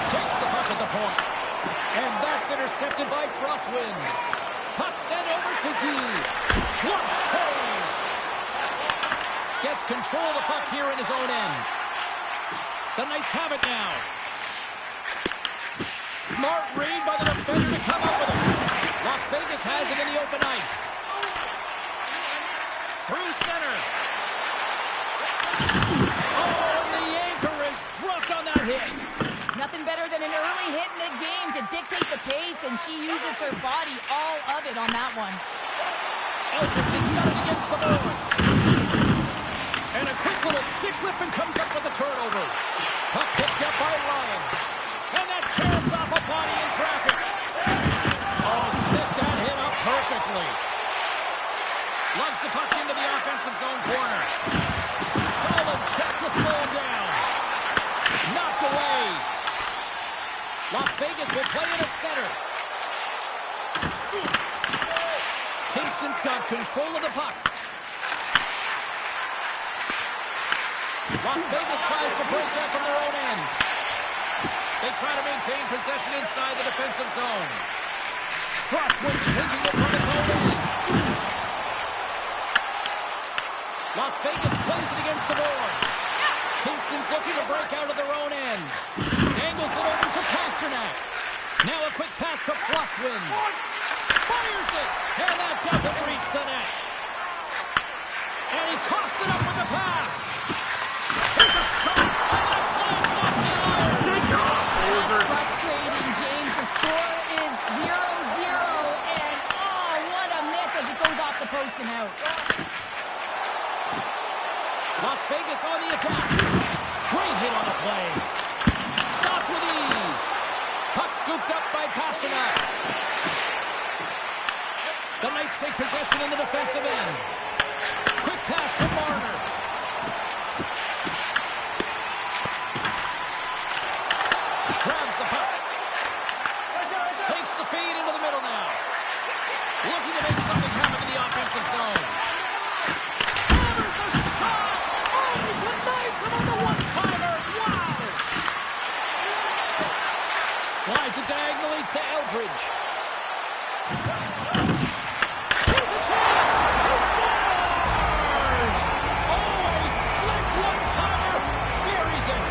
Takes the puck at the point. And that's intercepted by Frostwind. Puck sent over to D. Glove save. Gets control of the puck here in his own end. The Knights have it now. Smart read by the defender to come up with it. Las Vegas has it in the open ice. Through center. Oh, and the anchor is dropped on that hit. Nothing better than an early hit in the game to dictate the pace, and she uses her body, all of it, on that one. Eldridge is got it against the boards. And a quick little stick lift and comes up with a turnover. Puck picked up by Ryan. And that caroms off a body in traffic. Oh, set that hit up perfectly. Lugs the puck into the offensive zone corner. Solid check to slow him down. Knocked away. Las Vegas will play it at center. Kingston's got control of the puck. Las Vegas tries to break out from their own end. They try to maintain possession inside the defensive zone. Frostwind's taking it from his own end. Las Vegas plays it against the boards. Kingston's looking to break out of their own end. Angles it over to Pasternak. Now a quick pass to Frostwind. Fires it, and that doesn't reach the net. And he coughs it up with the pass. Here's a shot, and that slides off the iron. Take off, loser. That's frustrating, James. The score is 0-0, and oh, what a miss as it goes off the post and out. Las Vegas on the attack. Great hit on the play. Stopped with ease. Puck scooped up by Pasternak. The Knights take possession in the defensive end. Quick pass to Marner. Grabs the puck. Takes the feed into the middle now. Looking to make something happen in the offensive zone. Hammers a shot. Oh, he denies him on the one-timer. Wow. Slides it diagonally to Eldridge. Here's a chance. He scores. Oh, a slick one-timer. Buries it.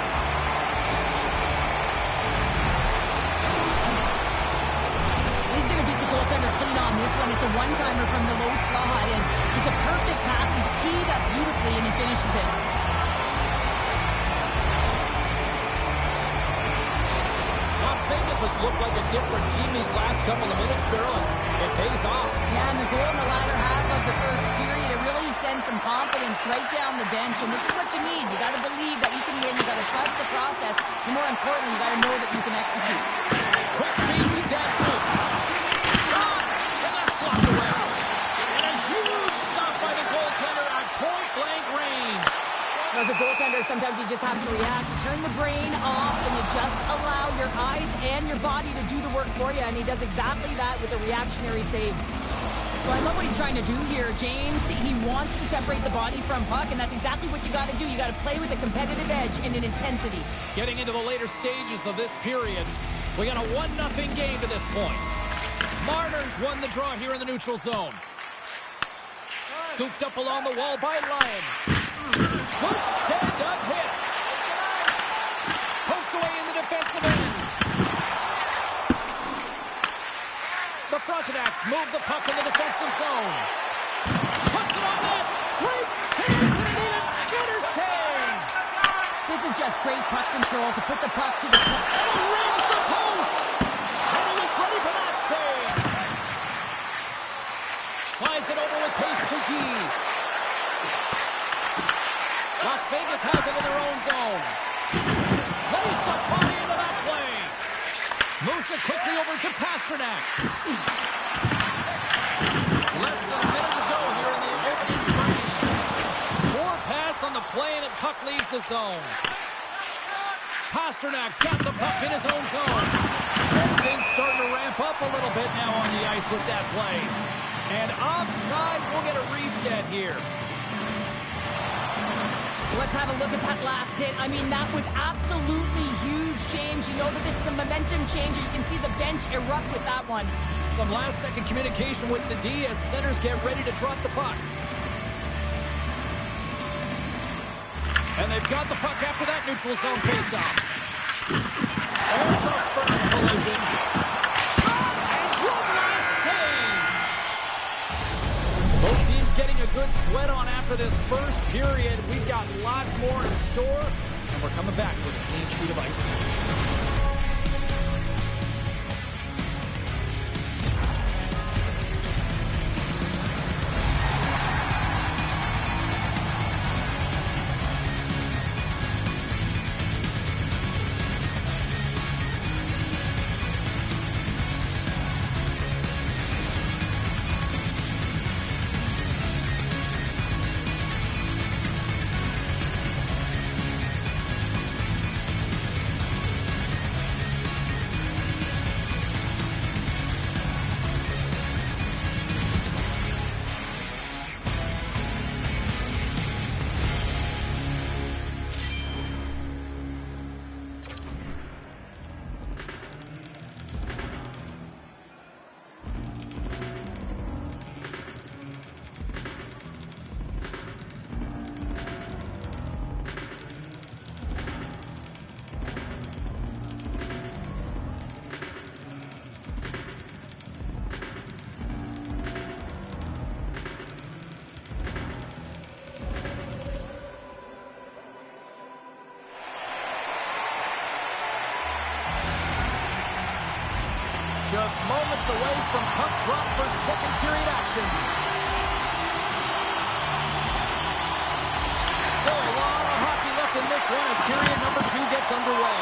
He's going to beat the goaltender clean on this one. It's a one-timer from the low slot, and it's a perfect pass. He's teed up beautifully, and he finishes it. Las Vegas has looked like a different team these last couple of minutes, Cheryl. It pays off. Yeah, and the goal in the latter half of the first period, it really sends some confidence right down the bench, and this is what you need. You got to believe that you can win. You got to trust the process, and more importantly, you got to know that you can execute. Quick feed to Datsuk. Shot! And that's blocked away. And a huge stop by the goaltender at point-blank range. As a goaltender, sometimes you just have to react. You turn the brain off, and you just allow your eyes and your body to do the work for you, and he does exactly that with a reactionary save. So I love what he's trying to do here, James. He wants to separate the body from puck, and that's exactly what you got to do. You got to play with a competitive edge and an intensity. Getting into the later stages of this period, we got a 1-0 game to this point. Marner's won the draw here in the neutral zone. Scooped up along the wall by Lyon. Good stand-up hit. Poked away in the defensive end. The Frontenacs move the puck in the defensive zone. Puts it on net. Great chance and an even better save. This is just great puck control to put the puck to the puck. And he rings the post. And he was ready for that save. Slides it over with pace to D. Moves it quickly over to Pasternak. Less than a minute to go here in the opening frame. Poor pass on the play, and the puck leaves the zone. Pasternak's got the puck in his own zone. Things starting to ramp up a little bit now on the ice with that play. And offside, we'll get a reset here. Let's have a look at that last hit. I mean, that was absolutely huge change. You know that this is a momentum changer. You can see the bench erupt with that one. Some last-second communication with the D as centers get ready to drop the puck. And they've got the puck after that neutral zone face-off. There's a first collision. Shot and one last save. Both teams getting a good sweat on after this first period. We've got lots more in store, and we're coming back with a clean sheet of ice. Just moments away from puck drop for second period action. Still a lot of hockey left in this one as period number 2 gets underway.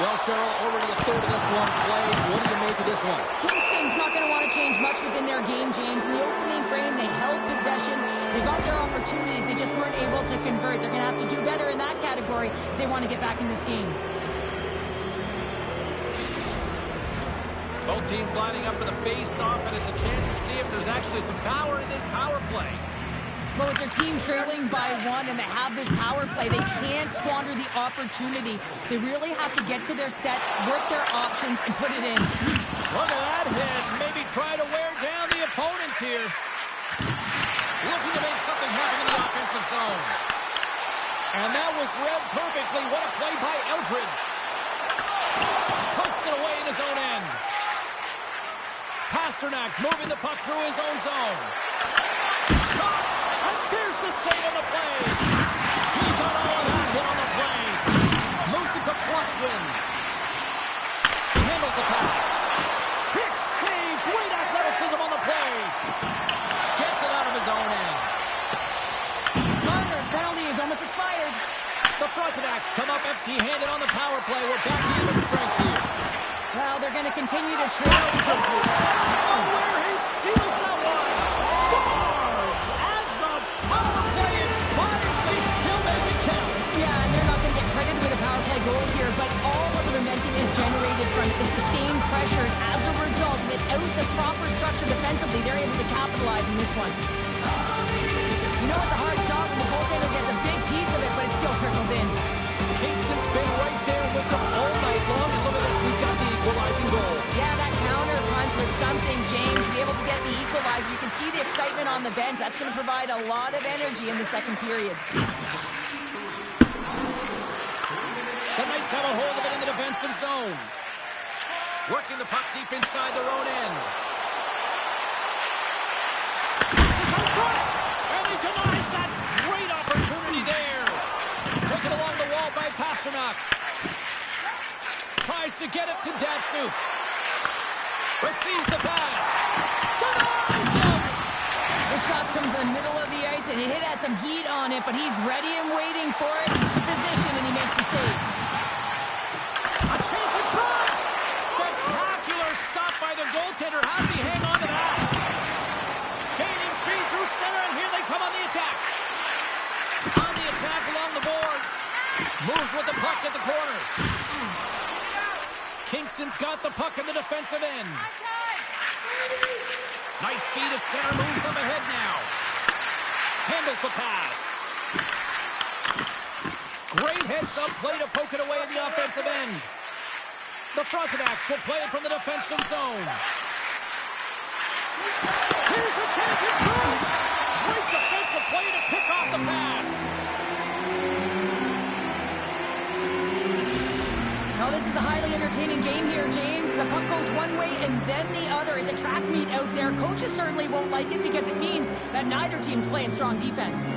Well, Cheryl, already a third of this one played. What do you make of this one? Kingston's not going to want to change much within their game, James. In the opening frame, they held possession. They got their opportunities. They just weren't able to convert. They're going to have to do better in that category if they want to get back in this game. Both teams lining up for the face-off, and it's a chance to see if there's actually some power in this power play. Well, with their team trailing by 1 and they have this power play, they can't squander the opportunity. They really have to get to their sets, work their options, and put it in. Look at that hit. Maybe try to wear down the opponents here. Looking to make something happen in the offensive zone. And that was read perfectly. What a play by Eldridge. Puts it away in his own end. Pasternak's moving the puck through his own zone. Shot! And there's the save on the play. He got all of that hit on the play. Moves it to Flustwin. He handles the pass. Quick save. Great athleticism on the play. Gets it out of his own end. Connor's penalty is almost expired. The Frontenac's come up empty-handed on the power play. We're back to even strength here. Well, they're going to continue to trail. Oh, where he steals that one. Scores! As the power play expires, they still make it count. Yeah, and they're not going to get credited with a power play goal here, but all of the momentum is generated from the sustained pressure, and as a result, without the proper structure defensively, they're able to capitalize in this one. You know, it's a hard shot when the goaltender gets a big piece of it, but it still trickles in. Kingston's been right there with them all night long, and look at this, we've got the equalizing goal. Yeah, that counter punch was something, James. Be able to get the equalizer. You can see the excitement on the bench. That's going to provide a lot of energy in the second period. The Knights have a hold of it in the defensive zone. Working the puck deep inside their own end. This is in front, and he denies that great opportunity there. Taken along the wall by Pasternak. Tries to get it to Datsuk. Receives the pass. Denies him! The shot's come from the middle of the ice, and it has some heat on it, but he's ready and waiting for it. He's to position, and he makes the save. A chance in front! Spectacular with the puck at the corner. Kingston's got the puck in the defensive end. Nice feed at center, moves up ahead now. Handles the pass. Great heads-up play to poke it away in the offensive end. The Frontenacs will play it from the defensive zone. Here's a chance in front. Great defensive play to pick off the pass. Now this is a highly entertaining game here, James. The puck goes one way and then the other. It's a track meet out there. Coaches certainly won't like it because it means that neither team's playing strong defense.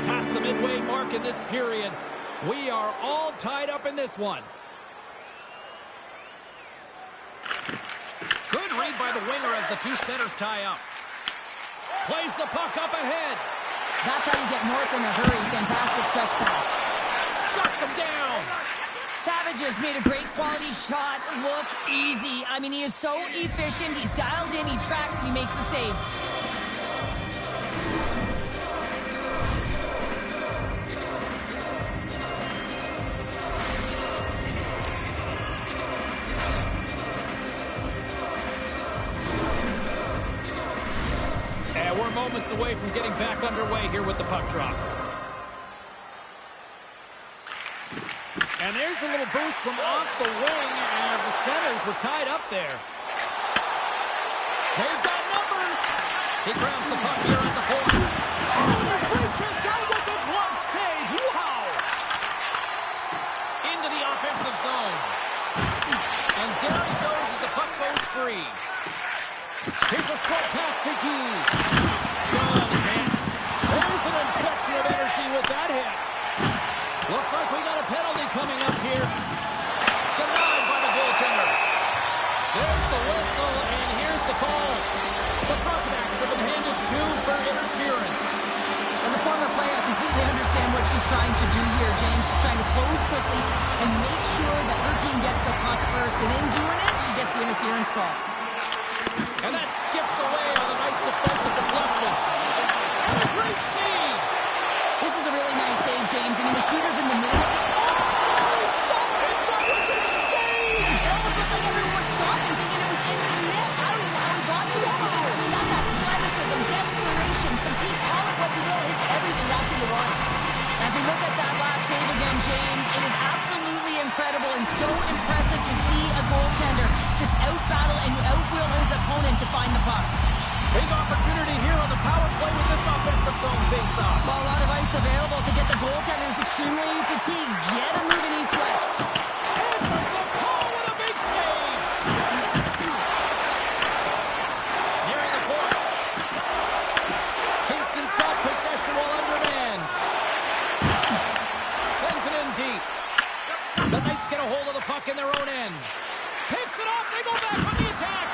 Past the midway mark in this period, we are all tied up in this one. Good read by the winger as the two centers tie up. Plays the puck up ahead. That's how you get north in a hurry. Fantastic stretch pass. Shuts him down. Savage has made a great quality shot. Look easy. I mean, he is so efficient. He's dialed in, he tracks, he makes the save. And we're moments away from getting back underway here with the puck drop. And there's a little boost from off the wing as the centers were tied up there. They've got numbers. He grabs the puck here at the point. Oh, the breaches out with the glove save. Wow! Into the offensive zone. And down he goes as the puck goes free. Here's a short pass to Guy. Good hit. There's an injection of energy with that hit. Looks like we got a penalty coming up here. Denied by the goaltender. There's the whistle, and here's the call. The Frontenacs have been handed 2 for interference. As a former player, I completely understand what she's trying to do here, James. She's trying to close quickly and make sure that her team gets the puck first. And in doing it, she gets the interference call. And that skips away on a nice defensive deflection. And a great save. This is a really nice save, James. I mean, the shooter's in the middle. Oh, stop it! That was insane! It almost looked like everyone was stopping, thinking it was in the net. I don't know how he got to it. I mean, that's athleticism, desperation. Compete, call it what you will. It's everything. That's in the run. As we look at that last save again, James, it is absolutely incredible and so impressive to see a goaltender just out-battle and out-will his opponent to find the puck. Big opportunity here on the power play with this offensive zone face-off. Well, a lot of ice available to get the goaltender who's extremely fatigued. Get him moving east-west. Answers the call with a big save. Nearing the point. Kingston's got possession while undermanned. Sends it in deep. The Knights get a hold of the puck in their own end. Picks it off. They go back on the attack.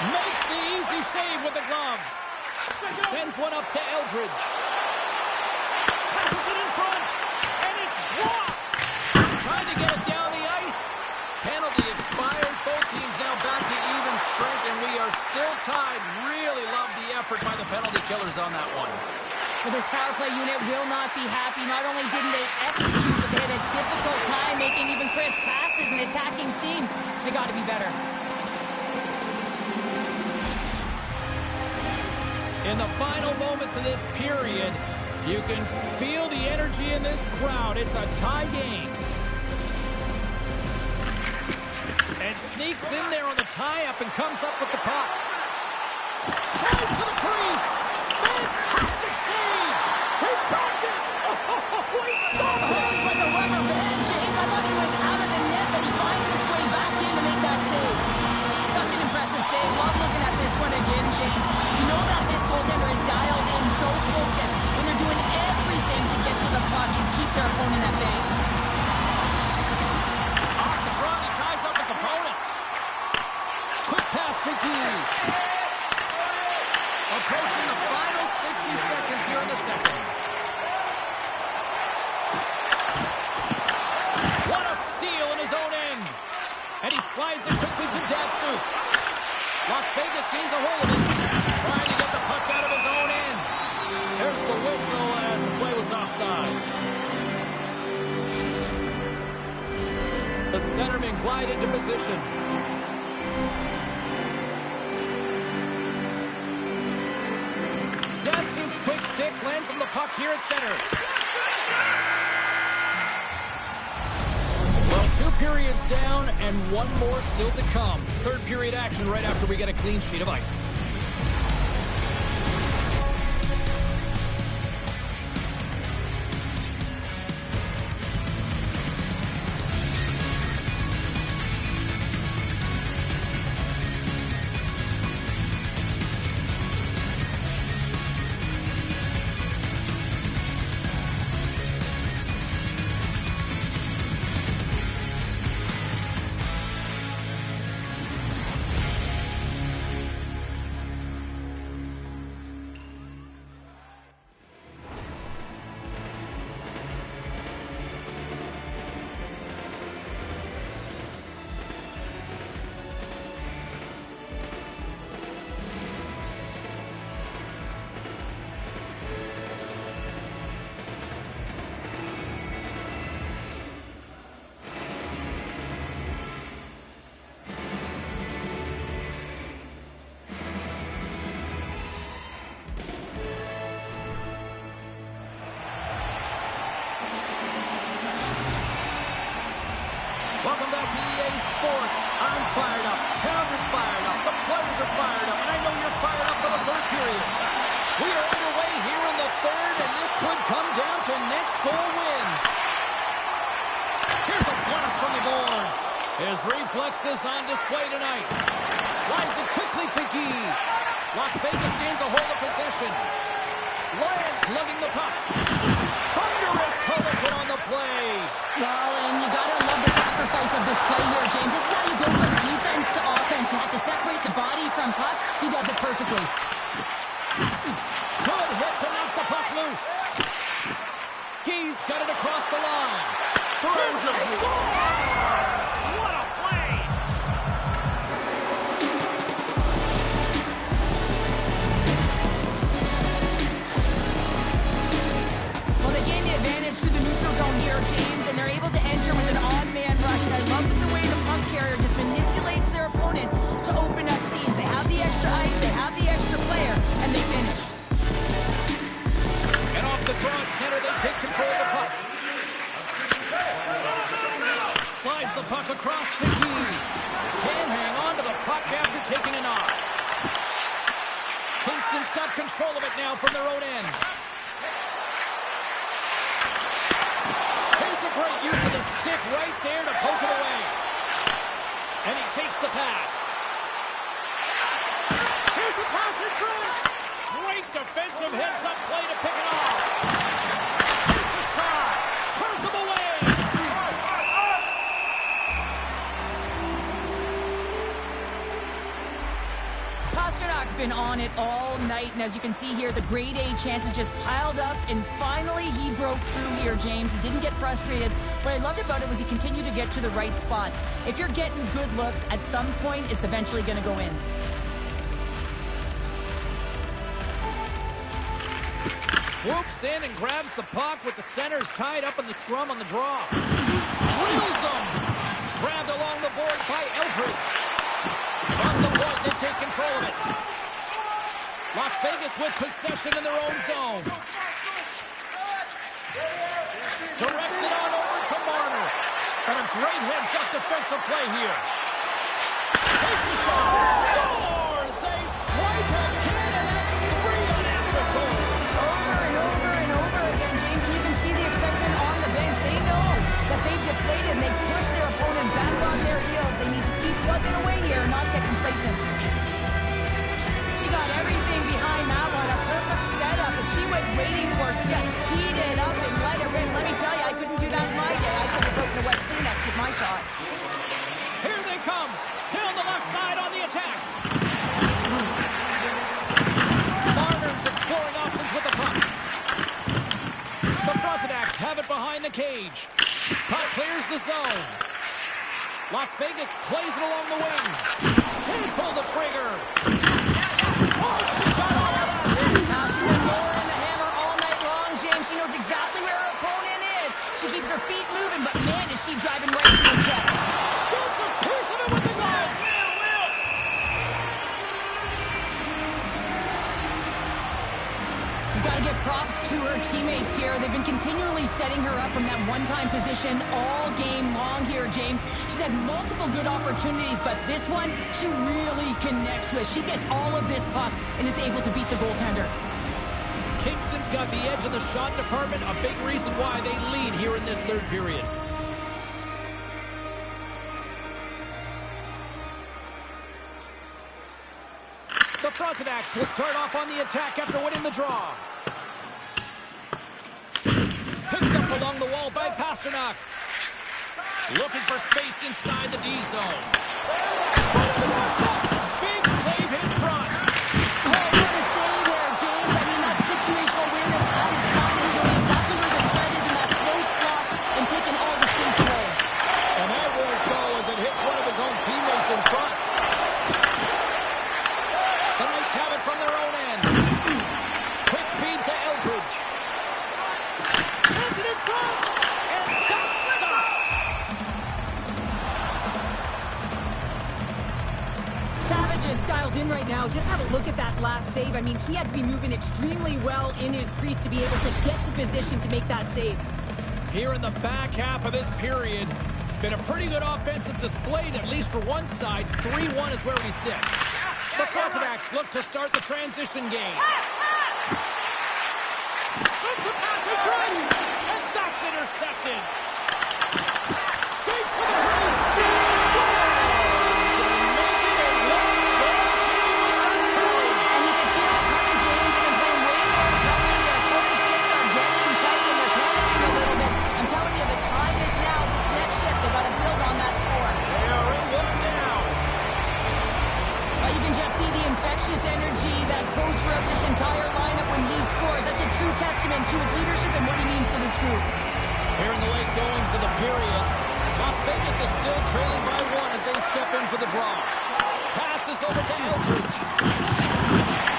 Makes the easy save with the glove. Sends one up to Eldridge. Passes it in front. And it's blocked. Trying to get it down the ice. Penalty expires. Both teams now back to even strength, and we are still tied. Really love the effort by the penalty killers on that one. Well, this power play unit will not be happy. Not only didn't they execute, but they had a difficult time making even crisp passes and attacking seams. They got to be better. In the final moments of this period, you can feel the energy in this crowd. It's a tie game. And sneaks in there on the tie-up and comes up with the puck. Tries to the crease. Fantastic save. He stopped it. Oh, he stopped it. He's like a rubber band, James. I thought he was out of the net, but he finds his way back in to make that save. Such an impressive save. Love looking at this one again, James. You know that this goaltender is dialed in, so focused when they're doing everything to get to the puck and keep their opponent at bay. Off the draw, he ties up his opponent. Quick pass to Guy. Approaching the final 60 seconds here in the second. What a steal in his own end. And he slides it quickly to Datsuk. Las Vegas gains a hold of it. The centermen glide into position. Datsuk's quick stick lands on the puck here at center. Well, 2 periods down and 1 more still to come. Third period action right after we get a clean sheet of ice. Welcome back to EA Sports. I'm fired up. Pounder's fired up. The players are fired up. And I know you're fired up for the third period. We are underway here in the third, and this could come down to next goal wins. Here's a blast from the boards. His reflexes on display tonight. Slides it quickly to Guy. Las Vegas gains a hold of possession. Lions lugging the puck. Thunderous collision on the play. Well, and you gotta love the sacrifice of this play here, James. This is how you go from defense to offense. You have to separate the body from puck. He does it perfectly. Good hit to knock the puck loose. Guy's got it across the line. What a play! Well, they gain the advantage through the neutral zone here, James, and they're able to enter with an odd-man rush. And I love the way the puck carrier just manipulates their opponent to open up seams. They have the extra ice, they have the extra player, and they finish. And off the draw at center, they take control of the puck. Slides the puck across to Guy. Can hang on to the puck after taking a knock. Kingston's got control of it now from their own end. Here's a great use of the stick right there to poke it away. And he takes the pass. Here's a pass in front. Great defensive heads-up play to pick it off. Takes a shot. Turns him away. Pasternak's been on it all night, and as you can see here, the grade A chances just piled up, and finally he broke through here, James. He didn't get frustrated. What I loved about it was he continued to get to the right spots. If you're getting good looks, at some point, it's eventually going to go in. Swoops in and grabs the puck with the centers tied up in the scrum on the draw. Drills them. Grabbed along the board by Eldridge. From the point, they take control of it. Las Vegas with possession in their own zone. Directs it on over to Marner. And a great heads-up defensive play here. Takes a shot. Scores! They strike again, and that's 3 unanswered goals. Over and over and over again, James. You can see the excitement on the bench. They know that they've deflated and they've pushed their opponent back on their heels. They need to keep plugging away here and not get complacent. She got everything behind that one. A perfect setup that she was waiting for. She just teed it up and let it rip. Let me tell you, I couldn't do that my day. I could have broken a wet Kleenex with my shot. Here they come. Down the left side on the attack. Marner's exploring options with the puck. The Frontenacs have it behind the cage. Puck clears the zone. Las Vegas plays it along the wing. Can't pull the trigger. Oh, she got all of that. She's been lowering the hammer all night long, James. She knows exactly where her opponent is. She keeps her feet moving, but man, is she driving right to the check. props to her teammates here. They've been continually setting her up from that one-time position all game long here, James. She's had multiple good opportunities, but this one, she really connects with. She gets all of this puck and is able to beat the goaltender. Kingston's got the edge in the shot department, a big reason why they lead here in this third period. The Frontenacs will start off on the attack after winning the draw. Picked up along the wall by Pasternak. Looking for space inside the D zone. Big save in front. Oh, what a save there, James. I mean, that situational awareness at its finest, knowing exactly where the threat is in that close slot and taking all the space away. And that won't go as it hits one of his own teammates in front. The Knights have it from their own end. Quick feed to Eldridge. Sends it in front. And that's stopped. Savage is dialed in right now. Just have a look at that last save. I mean, he had to be moving extremely well in his crease to be able to get to position to make that save. Here in the back half of this period, been a pretty good offensive display, at least for one side. 3-1 is where we sit. The Frontenacs look to start the transition game. Sends a pass in front, and that's intercepted. Skates to the crease, scores, and making it 1-2 with the tie. And you can feel it coming, James. They've been playing way more aggressive. Their fourth and six are getting tight and they're panicking a little bit. I'm telling you, the time is now. This next shift, they've got to build on that score. They are in one now. Well, you can just see the infectious energy that goes throughout this entire lineup when he scores. That's a true testament to his leadership and what he means to this group. Here in the late goings of the period, Las Vegas is still trailing by one as they step into the draw. Passes over to Eldridge.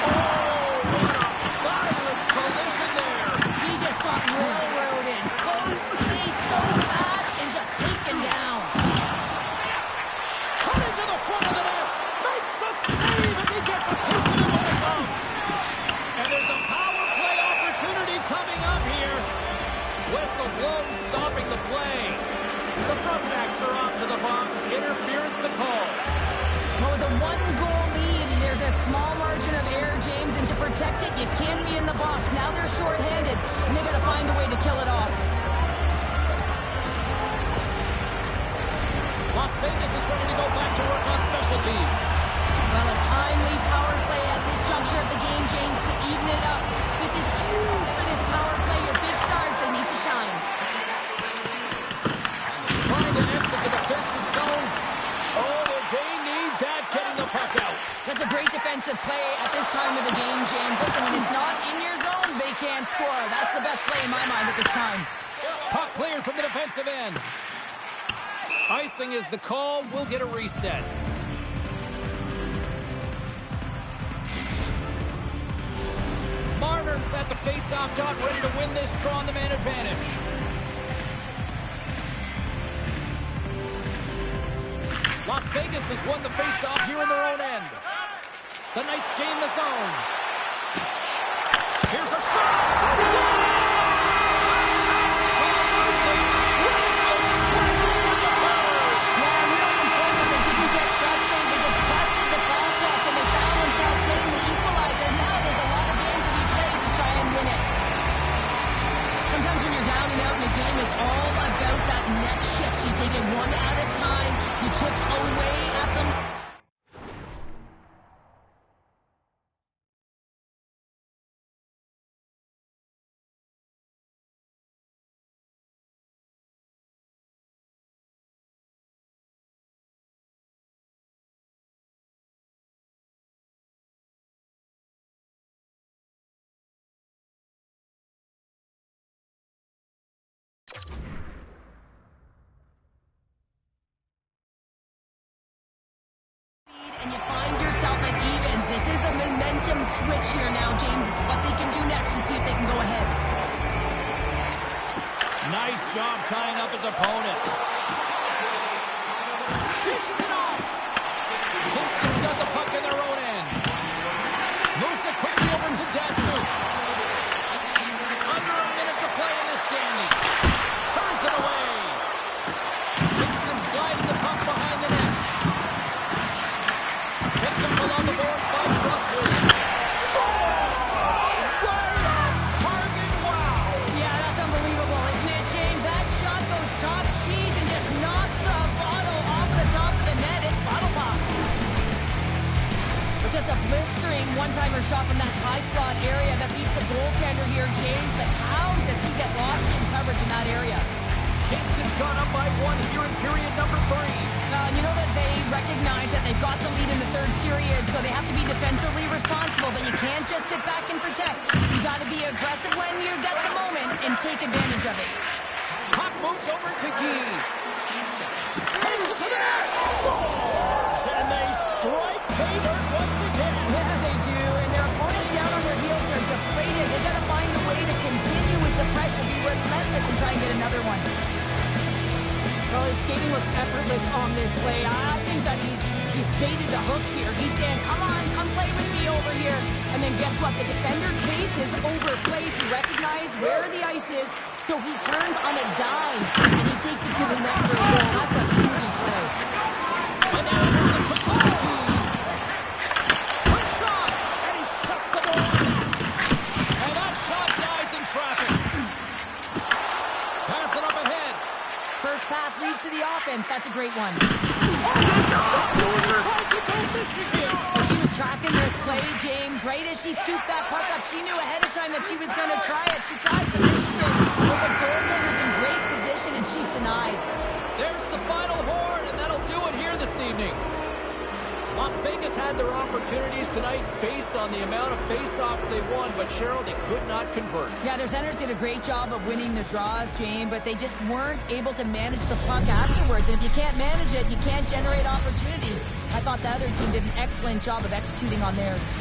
Oh, what a violent collision there. He just got railroaded. Closed the face so fast and just taken down. Cutting to the front of the net. Makes the save as he gets a piece of the momentum. And there's a power play opportunity coming up here. Whistle blown, stopping the play. The Frontenacs are off to the box. Interference the call. Well, with a one-goal lead, there's a small margin of error, James, and to protect it, you can't be in the box. Now they're shorthanded, and they got to find a way to kill it off. Las Vegas is ready to go back to work on special teams. Well, a timely power play at this juncture of the game, James, to even it up. This is huge for this power play. Your big stars, they need to shine. Trying to exit the defensive zone. Oh, they need that, getting the puck out. That's a great defensive play at this time of the game, James. Listen, when it's not in your zone, they can't score. That's the best play in my mind at this time. Puck cleared from the defensive end. Icing is the call. We'll get a reset. Marner's at the face-off dot, ready to win this draw on the man advantage. Las Vegas has won the face-off here in their own end. The Knights gain the zone. Here's a shot. It's all about that next shift. You take it one at a time. You chip away at them. And you find yourself at evens. This is a momentum switch here now, James. It's what they can do next to see if they can go ahead. Nice job tying up his opponent. Dishes it off. Kingston's got the puck in their own end. Moves it quickly over to Datsu. defender here, James, but how does he get lost in coverage in that area? Kingston's gone up by 1 here in period number 3. You know that they recognize that they've got the lead in the third period, so they have to be defensively responsible, but you can't just sit back and protect. You got to be aggressive when you get the moment and take advantage of it. Puck moved over to Guy. Takes it to the net. Scores! And they strike pay dirt once again. Yeah, they do, and their opponents down on their heels are deflated. They got to find a way to continue with the pressure, be relentless, and try and get another one. Well, his skating looks effortless on this play. I think that he's baited the hook here. He's saying, come on, come play with me over here. And then guess what? The defender chases over plays. He recognizes where the ice is, so he turns on a dime, and he takes it to the net for a goal. That's a beauty play. And now there's a quick quick shot, and he shuts the door. And that shot dies in traffic. Pass it up ahead. First pass leads to the offense. That's a great one. Tried to go Michigan. Well, she was tracking this play, James. Right as she scooped that puck up, she knew ahead of time that she was going to try it. She tried for Michigan, but the goaltender's in great position, and she's denied. There's the final horn, and that'll do it here this evening. Las Vegas had their opportunities tonight based on the amount of face-offs they won, but Cheryl, they could not convert. Yeah, their centers did a great job of winning the draws, Jane, but they just weren't able to manage the puck afterwards. And if you can't manage it, you can't generate opportunities. I thought the other team did an excellent job of executing on theirs.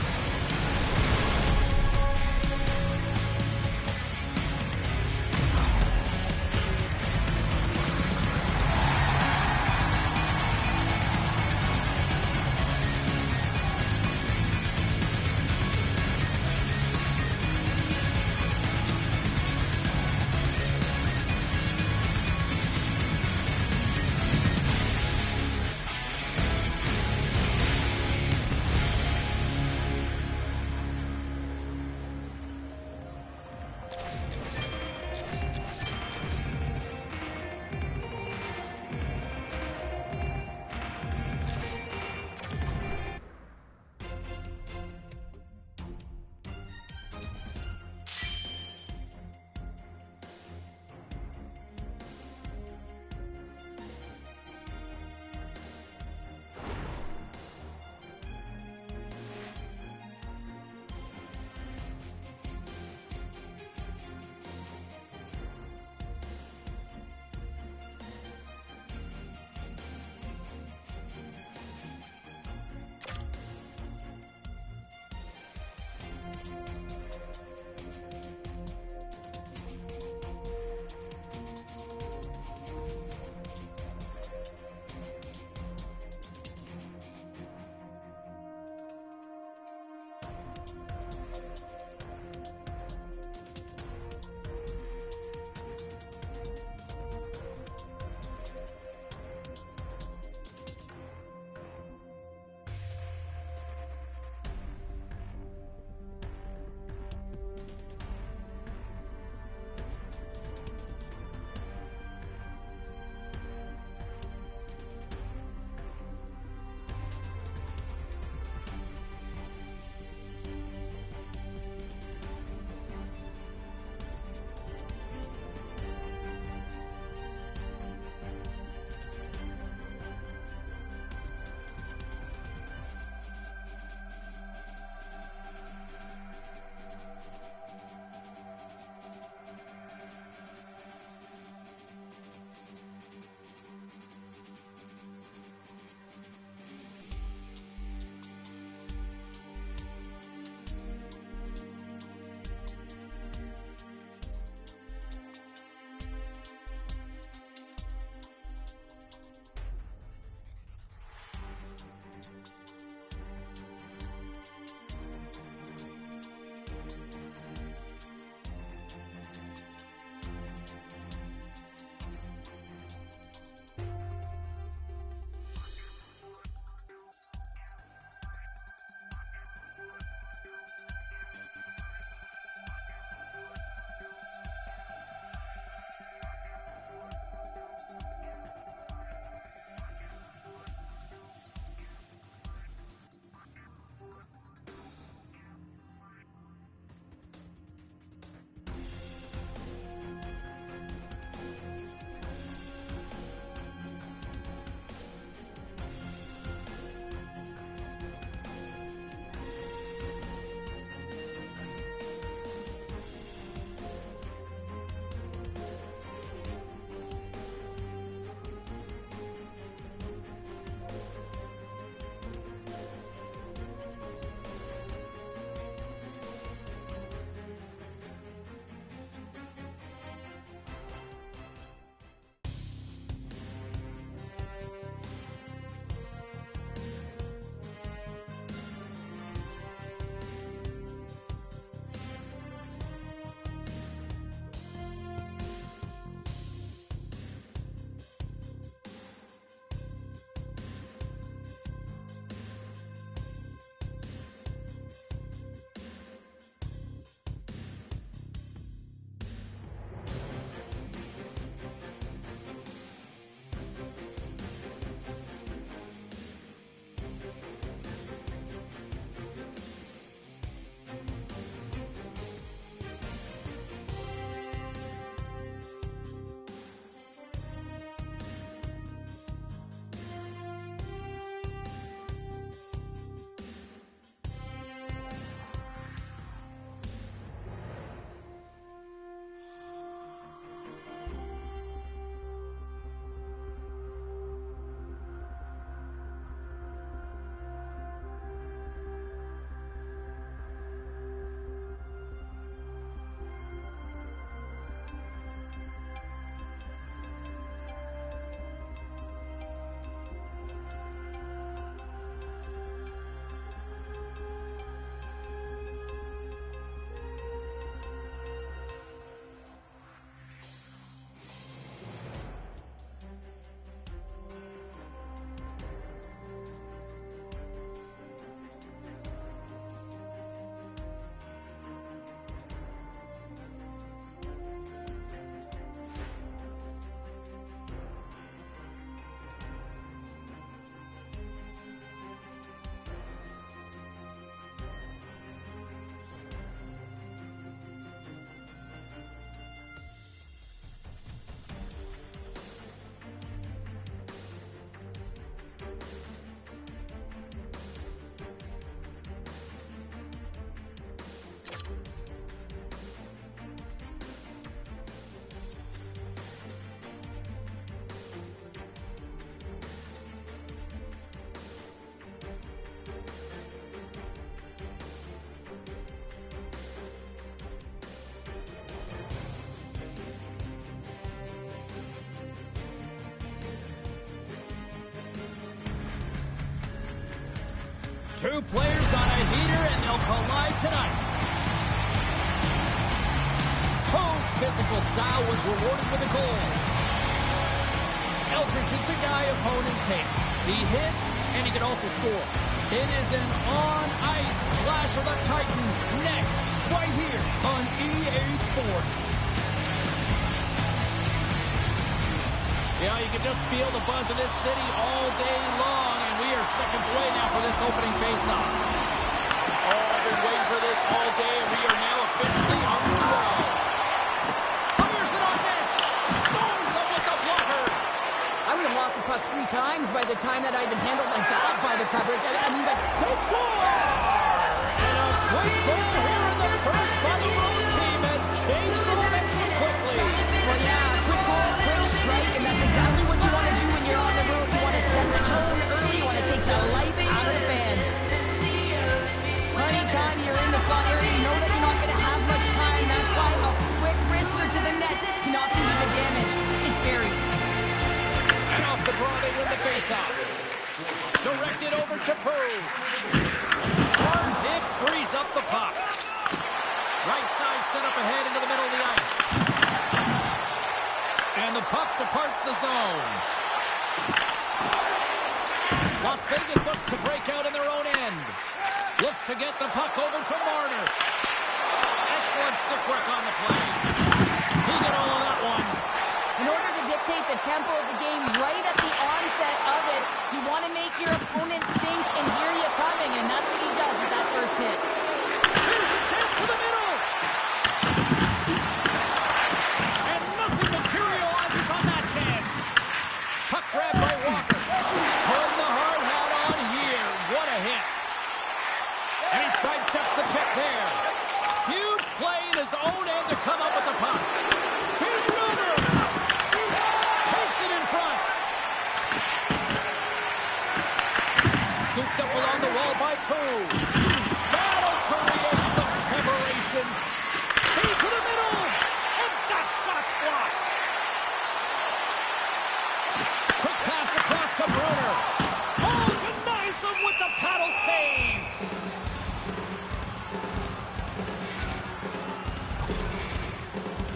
Two players on a heater, and they'll collide tonight. Poe's physical style was rewarded with a goal. Eldridge is the guy opponents hate. He hits, and he can also score. It is an on-ice clash of the Titans next, right here on EA Sports. Yeah, you can just feel the buzz of this city all day long, and we are seconds away now for this opening faceoff. Oh, I've been waiting for this all day, and we are now officially on the roll. Fires it on net. Storms up with the blocker. I would have lost the puck 3 times by the time that I'd been handled like that by the coverage. I mean, but they score! And a quick goal here in the first by the road team has changed the momentum quickly. Well, yeah, quick goal, quick strike, and that's exactly what you want to do when you're on the road. You want to set the tone early. You want to take the life out of the fans. Anytime you're in the slot area, you know that you're not going to have much time. That's why a quick wrister to the net can often do the damage. It's buried. And off the draw, they win the faceoff. Directed over to Poe. It frees up the puck. Right side set up ahead into the middle of the ice. And the puck departs the zone. Las Vegas looks to break out in their own end. Looks to get the puck over to Marner. Excellent stick work on the play. He got all of that one. In order to dictate the tempo of the game right at the onset of it, you want to make your opponent think and hear you coming, and that's what he does with that first hit. Here's a chance to the middle. And nothing materializes on that chance. Puck grab by Walker. Putting the hard hat on here. What a hit. And he sidesteps the check there. Huge play in his own end to come up with the puck. Here's Ruger. Takes it in front. Scooped up along the wall by Poe. That'll create some separation. Feed to the middle. And that shot's blocked. Quick pass across to Bruner. Oh, denies him with the paddle save.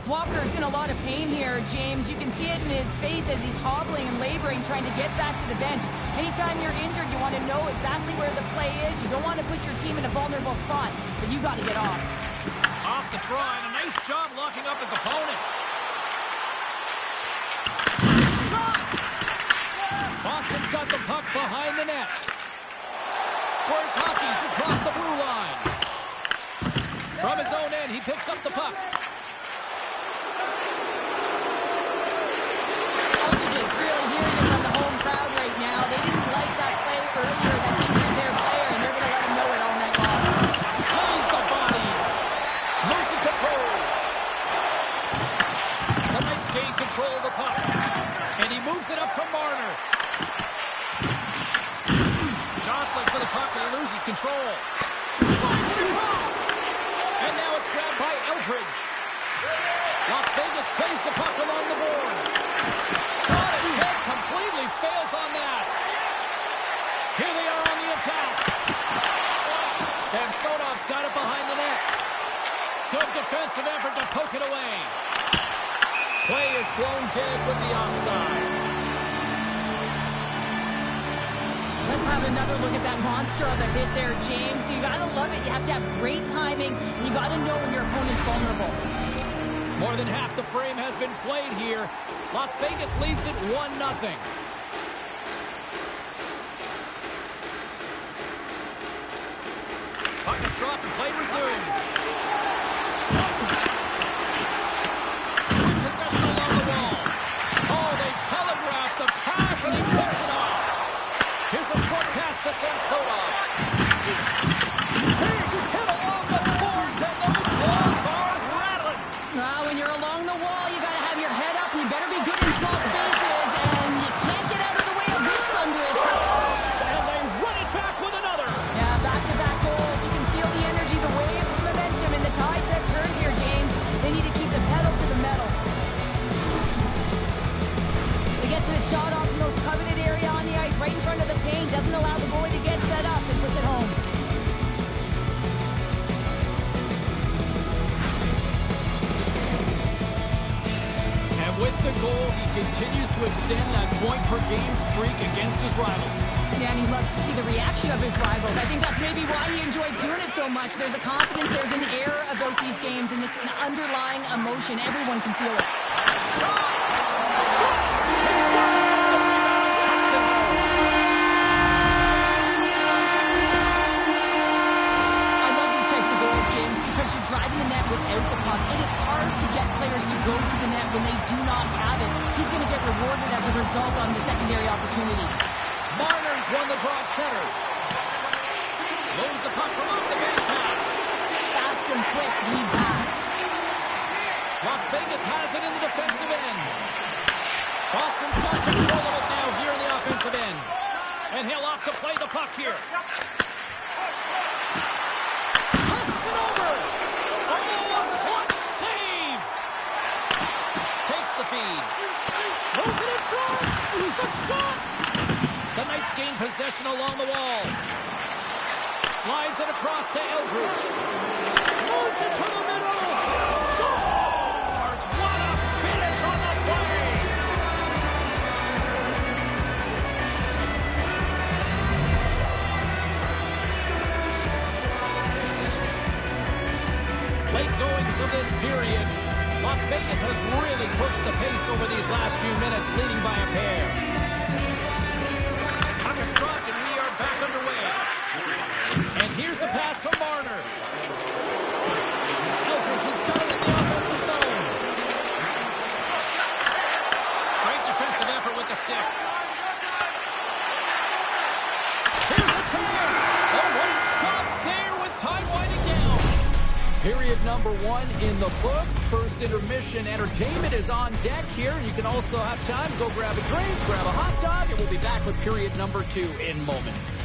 Walker's in a lot of pain here, James. You can see it in his face as he's hobbling and laboring, trying to get back to the bench. Anytime you're injured, you want to know exactly where the play is. You don't want to put your team in a vulnerable spot, but you got to get off. Off the draw, and a nice job locking up his opponent. Shot! Boston's got the puck behind the net. Squirts hockey's across the blue line. From his own end, he picks up the puck. Really hearing it from the home crowd right now. They didn't like that play earlier that injured their player, and they're going to let him know it all night long. Plays the body. Moves it to Poe. The Knights gain control of the puck. And he moves it up to Marner. Jostling for the puck, and he loses control. Slides it across. And now it's grabbed by Eldridge. Las Vegas plays the puck along the boards. Completely fails on that. Here they are on the attack. Samsonov's got it behind the net. Good defensive effort to poke it away. Play is blown dead with the offside. Let's have another look at that monster of a hit there, James. You got to love it. You have to have great timing, and you got to know when your opponent's vulnerable. More than half the frame has been played here. Las Vegas leads it 1-0. Puck is dropped and play resumes. Possession along the wall. Oh, they telegraph the pass and he picks it off. Here's a short pass to Samsonov. Big hit along the boards and those walls are rattling. When you're along the wall, you got to have your head up. You better be good in small spaces, and you can't get out of the way of this thunderous hit. And they run it back with another. Yeah, back-to-back goals. You can feel the energy, the wave, the momentum, and the time the goal, he continues to extend that point-per-game streak against his rivals. Yeah, and he loves to see the reaction of his rivals. I think that's maybe why he enjoys doing it so much. There's a confidence, there's an air about these games, and it's an underlying emotion. Everyone can feel it. Driving the net without the puck. It is hard to get players to go to the net when they do not have it. He's going to get rewarded as a result on the secondary opportunity. Marner's won the draw at center. Loads the puck from off the mini pass. Fast and quick lead pass. Las Vegas has it in the defensive end. Boston's got control of it now here in the offensive end. And he'll opt to play the puck here. Tosses it over. The feed. Moves it in front. The shot. The Knights gain possession along the wall. Slides it across to Eldridge. Moves it to the middle. Scores! What a finish on the play. Late goings of this period. Las Vegas has really pushed the pace over these last few minutes, leading by a pair. Puck is dropped, and we are back underway. And here's the pass to Marner. Eldridge has got it in the offensive zone. Great defensive effort with the stick. Here's a chance. Oh, what a stop there with time winding down. Period number 1 in the books. First intermission entertainment is on deck here. You can also have time to go grab a drink, grab a hot dog, and we'll be back with period number 2 in moments.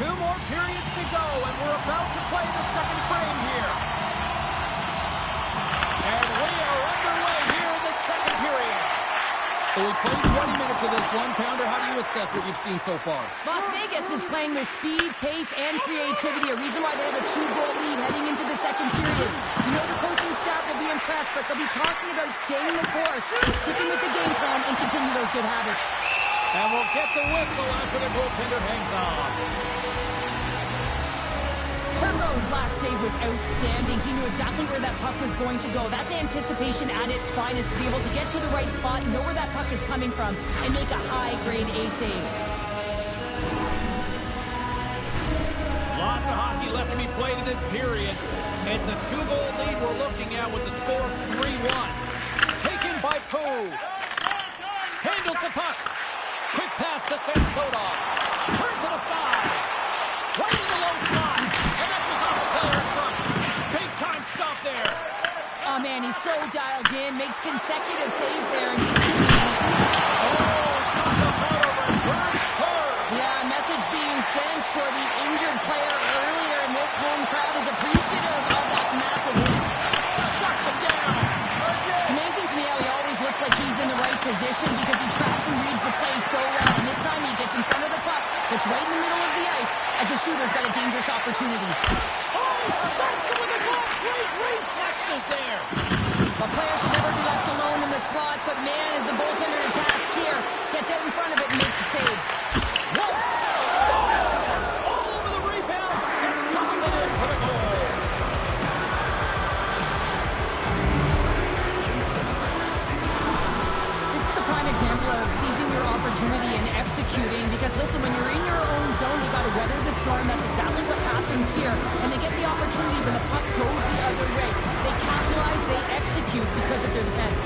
Two more periods to go, and we're about to play the second frame here. And we are underway here in the second period. So we played 20 minutes of this one. Pounder, how do you assess what you've seen so far? Las Vegas is playing with speed, pace, and creativity, a reason why they have a 2-goal lead heading into the second period. You know the coaching staff will be impressed, but they'll be talking about staying the course, sticking with the game plan, and continue those good habits. And we'll get the whistle after the goaltender hangs on. Perlo's last save was outstanding. He knew exactly where that puck was going to go. That's anticipation at its finest, to be able to get to the right spot, know where that puck is coming from, and make a high-grade A save. Lots of hockey left to be played in this period. It's a 2-goal lead we're looking at with the score of 3-1. Taken by Pooh. Handles the puck. Quick pass to Samsonov. Turns it aside. Right in the low slot. And that was off the player in front. Big time stop there. Oh, man, he's so dialed in. Makes consecutive saves there. And oh, talk about a return serve. Yeah, message being sent for the injured player earlier. And this home crowd is appreciative of that massive hit. Shuts him down. It's amazing to me how he always looks like he's in the right position because he tracks and reads the play so well. And this time he gets in front of the puck. It's right in the middle of the ice as the shooter's got a dangerous opportunity. Oh, he stops him with a glove. Great reflexes there. A player should never be left alone in the slot, but man, is the goaltender to task here. Gets out in front of it and makes the save. Once, scores! All over the rebound and tucks it in for the goal. systems here, and they get the opportunity when the puck goes the other way. They capitalize, they execute because of their defense.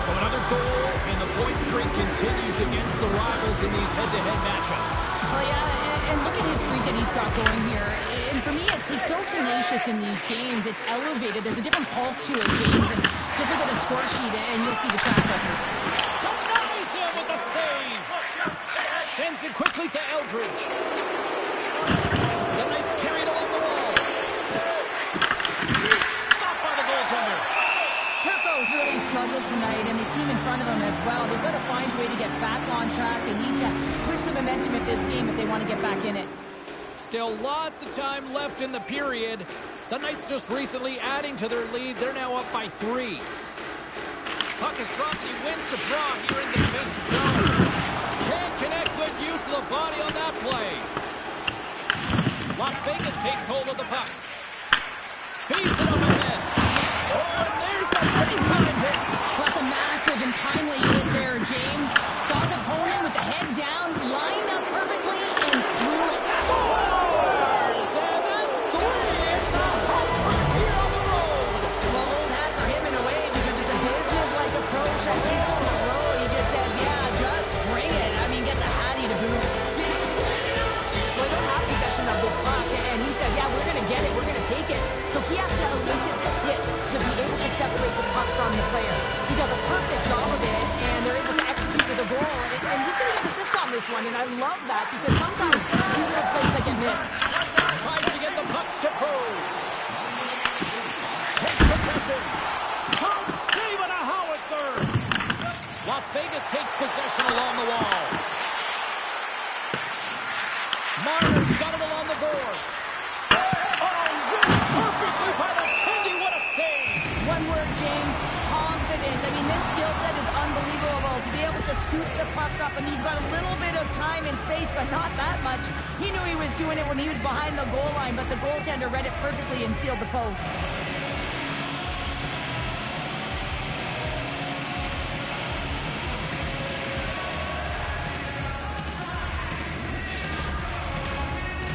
So another goal, and the point streak continues against the rivals in these head-to-head matchups. Well, yeah, and look at his streak that he's got going here. And for me, he's so tenacious in these games. It's elevated. There's a different pulse to his games. And just look at the score sheet, and you'll see the track record. Denies him with a save. Sends it quickly to Eldridge. The Knights carry it along the wall. Stopped by the goaltender. Turco's really struggled tonight, and the team in front of him as well. They've got to find a way to get back on track. They need to switch the momentum of this game if they want to get back in it. Still lots of time left in the period. The Knights just recently adding to their lead. They're now up by 3. Puck is dropped, and he wins the draw here in the defensive zone. Can't connect. Good use of the body on that play. Las Vegas takes hold of the puck. Feeds it up ahead. Oh, and there's a big-time hit. Plus a massive and timely hit there, James. Saw his opponent with the head down, lined up perfectly, and threw it. Scores! And that's 3. It's a hot trick here on the road. Well, old hat for him in a way, because it's a business-like approach as he's on the road. He just says, yeah, just bring it. I mean, gets a hattie to boot. Well, they don't have possession of this puck, and he says, yeah, we're going to get it, we're going to take it. So he has to elicit a hit to be able to separate the puck from the player. He does a perfect job of it, and they're able to execute with a goal. And he's going to get an assist on this one, and I love that because sometimes these are the plays that get missed. Tries to get the puck to Pro. Takes possession. Top save and a howitzer. Las Vegas takes possession along the wall. Marner's got it along the boards. Oh, used perfectly by the Tendy. What a save. One word, James, confidence. I mean, this skill set is unbelievable. To be able to scoop the puck up, I mean, you've got a little bit of time and space, but not that much. He knew he was doing it when he was behind the goal line, but the goaltender read it perfectly and sealed the post.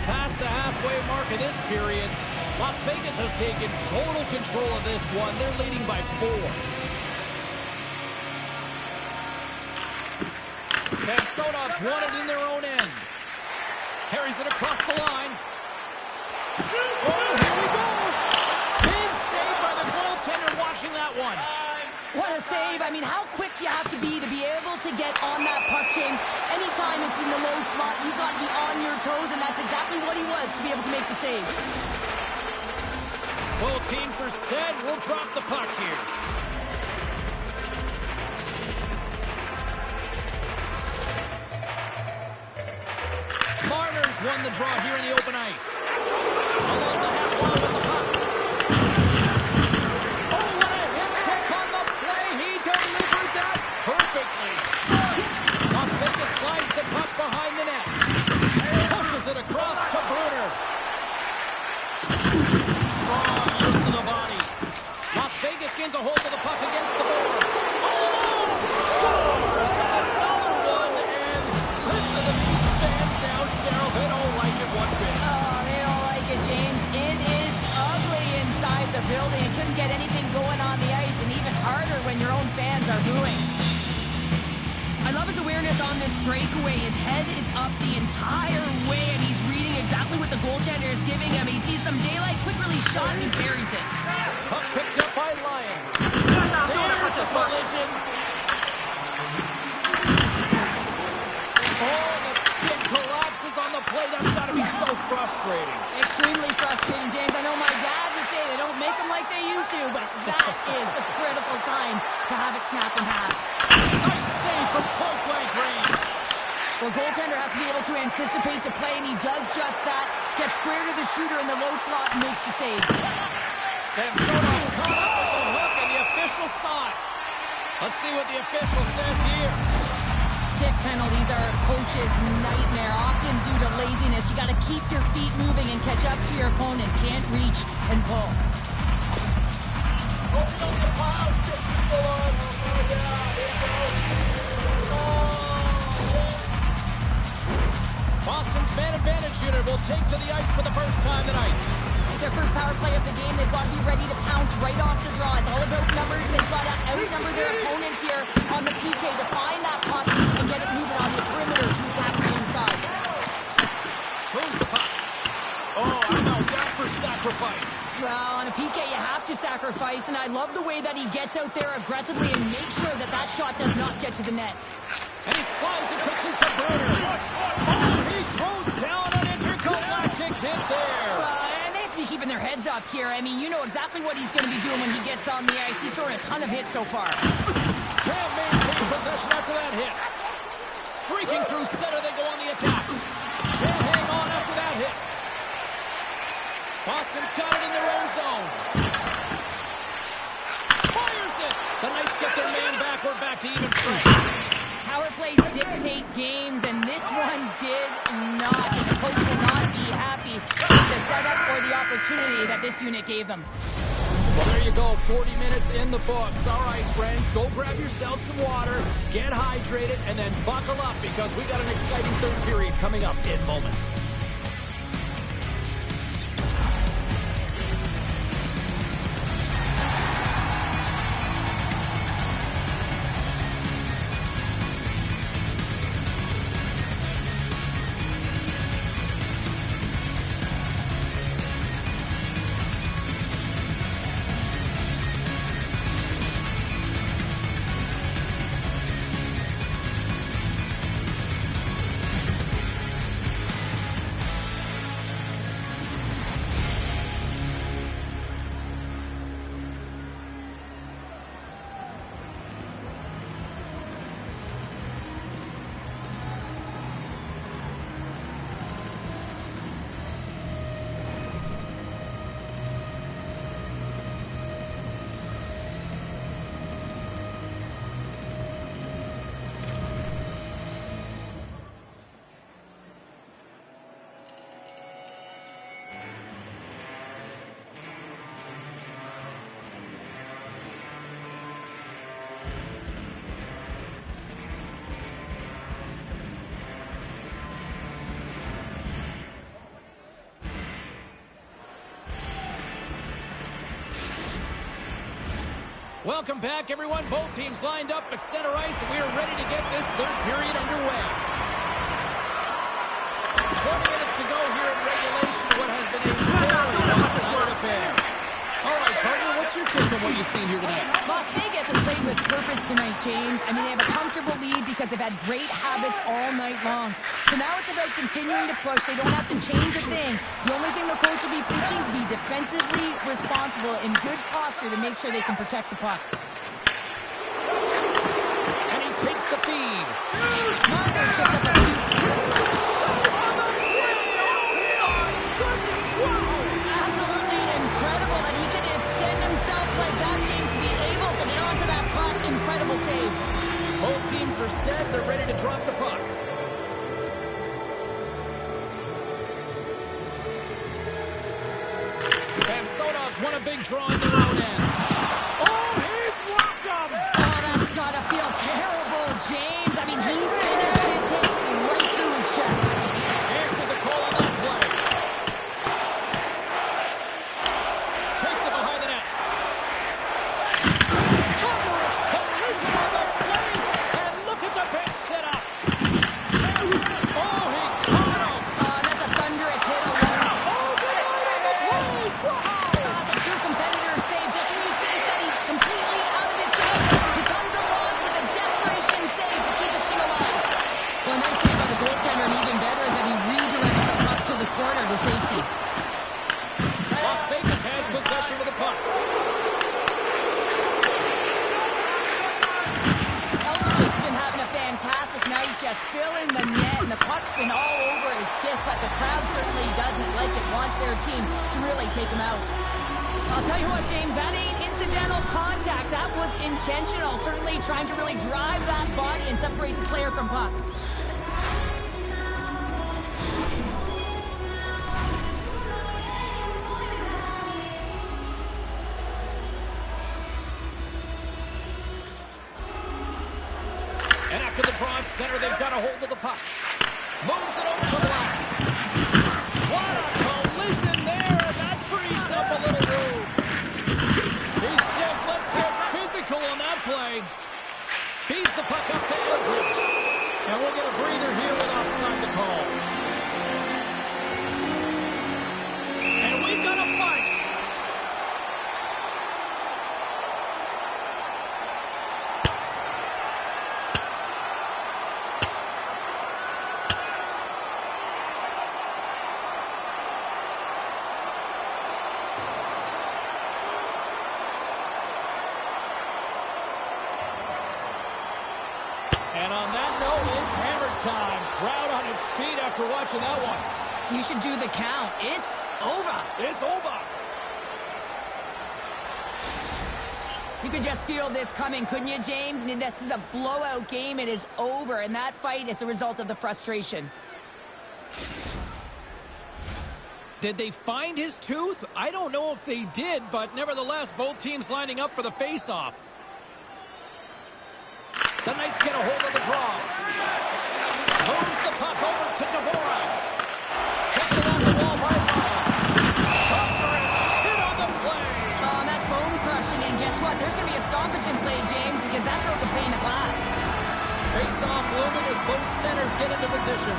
Past the halfway mark of this period, Las Vegas has taken total control of this one. They're leading by 4. Samsonov's won it in their own end. Carries it across the line. Oh, here we go! Big save by the goaltender watching that one. What a save. I mean, how quick do you have to be able to get on that puck, James? Anytime it's in the low slot, you got to be on your toes, and that's exactly what he was to be able to make the save. Both teams are set. We'll drop the puck here. Marner's won the draw here in the open ice. Along the half wall with the puck. Oh, what a hit trick on the play. He delivered that perfectly. Las Vegas slides the puck behind the net. Pushes it across to Bruner. Strong use of the body. Las Vegas gains a hold of the puck against the boards. All alone. Scores another one. And listen to these fans now, Cheryl. They don't like it one bit. Oh, they don't like it, James. It is ugly inside the building. You couldn't get anything going on the ice, and even harder when your own fans are booing. I love his awareness on this breakaway. His head is up the entire way, and he's reading exactly what the goaltender is giving him. He sees some daylight, quick release shot, and he buries it. Puck picked up by Lyon. There's a collision. Oh, the stick collapses on the play. That's got to be so frustrating. Extremely frustrating, James. I know my dad would say they don't make them like they used to, but that is a critical time to have it snap in half. Nice save from point-blank range. The goaltender has to be able to anticipate the play, and he does just that. Gets square to the shooter in the low slot and makes the save. Samsonov's caught up with the hook, and the official saw it. Let's see what the official says here. Stick penalties are a coach's nightmare, often due to laziness. You got to keep your feet moving and catch up to your opponent. Can't reach and pull. Boston's man advantage unit will take to the ice for the first time tonight. Their first power play of the game, they've got to be ready to pounce right off the draw. It's all about numbers. They've got to outnumber their opponent here on the PK to find that puck and get it moving on the perimeter to attack the inside. Moves the puck. Oh, I know, down for sacrifice. Well, on a PK, you have to sacrifice, and I love the way that he gets out there aggressively and makes sure that that shot does not get to the net. And he slides it quickly to Bruner. Oh, he throws down an intergalactic hit there. And they have to be keeping their heads up here. I mean, you know exactly what he's going to be doing when he gets on the ice. He's throwing a ton of hits so far. Can't maintain possession after that hit. Streaking through center, they go on the attack. Can't hang on after that hit. Boston's got it in their own zone. Fires it. The Knights get their man back. We're back to even strength. Power plays dictate games, and this one did not. The coach will not be happy with the setup or the opportunity that this unit gave them. Well, there you go. 40 minutes in the books. All right, friends, go grab yourself some water, get hydrated, and then buckle up because we got an exciting third period coming up in moments. Welcome back, everyone. Both teams lined up at center ice, and we are ready to get this third period underway. 20 minutes to go here in regulation. What has been a very one-sided affair. All right, partner, what's your take on what you've seen here tonight? Las Vegas has played with purpose tonight, James. I mean, they have a comfortable lead because they've had great habits all night long. So now it's about continuing to push. They don't have to change a thing. The only thing the coach should be preaching to be defensively responsible in good posture to make sure they can protect the puck. And he takes the feed. Marcus picks up a few. Absolutely incredible that he could extend himself like that, James, to be able to get onto that puck. Incredible save. Both teams are set. They're ready to drop the puck. Samsonov's won a big draw in their own end. Oh, he blocked him! Oh, that's gotta feel terrible, James. I mean, he finished his hit right through his chest. Answered the call on that play. Takes it behind the net. Thunderous collision on the play. And look at the bench set up. Oh, he caught him. Oh, that's a thunderous hit alone. Oh, denied on the play. Wow. That's a true competitor's save. Just when you think that he's completely out of it, James, he comes across with a desperation save to keep his team alive. Well, nice save by the goaltender, and even better is that he redirects the puck to the corner to safety. Las Vegas has possession of the puck. Elvis been having a fantastic night, just filling the net, and the puck's been all over his stick, but the crowd certainly doesn't like it, wants their team to really take him out. I'll tell you what, James, that ain't incidental contact. That was intentional, certainly trying to really drive that body and separate the player from puck. And after the draw at center, they've got a hold of the puck. Moves it over to the line. And on that note, it's hammer time. Crowd on its feet after watching that one. You should do the count. It's over. It's over. You could just feel this coming, couldn't you, James? I mean, this is a blowout game. It is over. And that fight, it's a result of the frustration. Did they find his tooth? I don't know if they did, but nevertheless, both teams lining up for the face-off. The Knights get a hold of the draw. Moves the puck over to Dvorak. Kicks it off the wall by Ryan. Phosphorus hit on the play. Oh, and that's bone crushing. And guess what? There's going to be a stoppage in play, James, because that broke a pane of glass. Face-off looming as both centers get into position.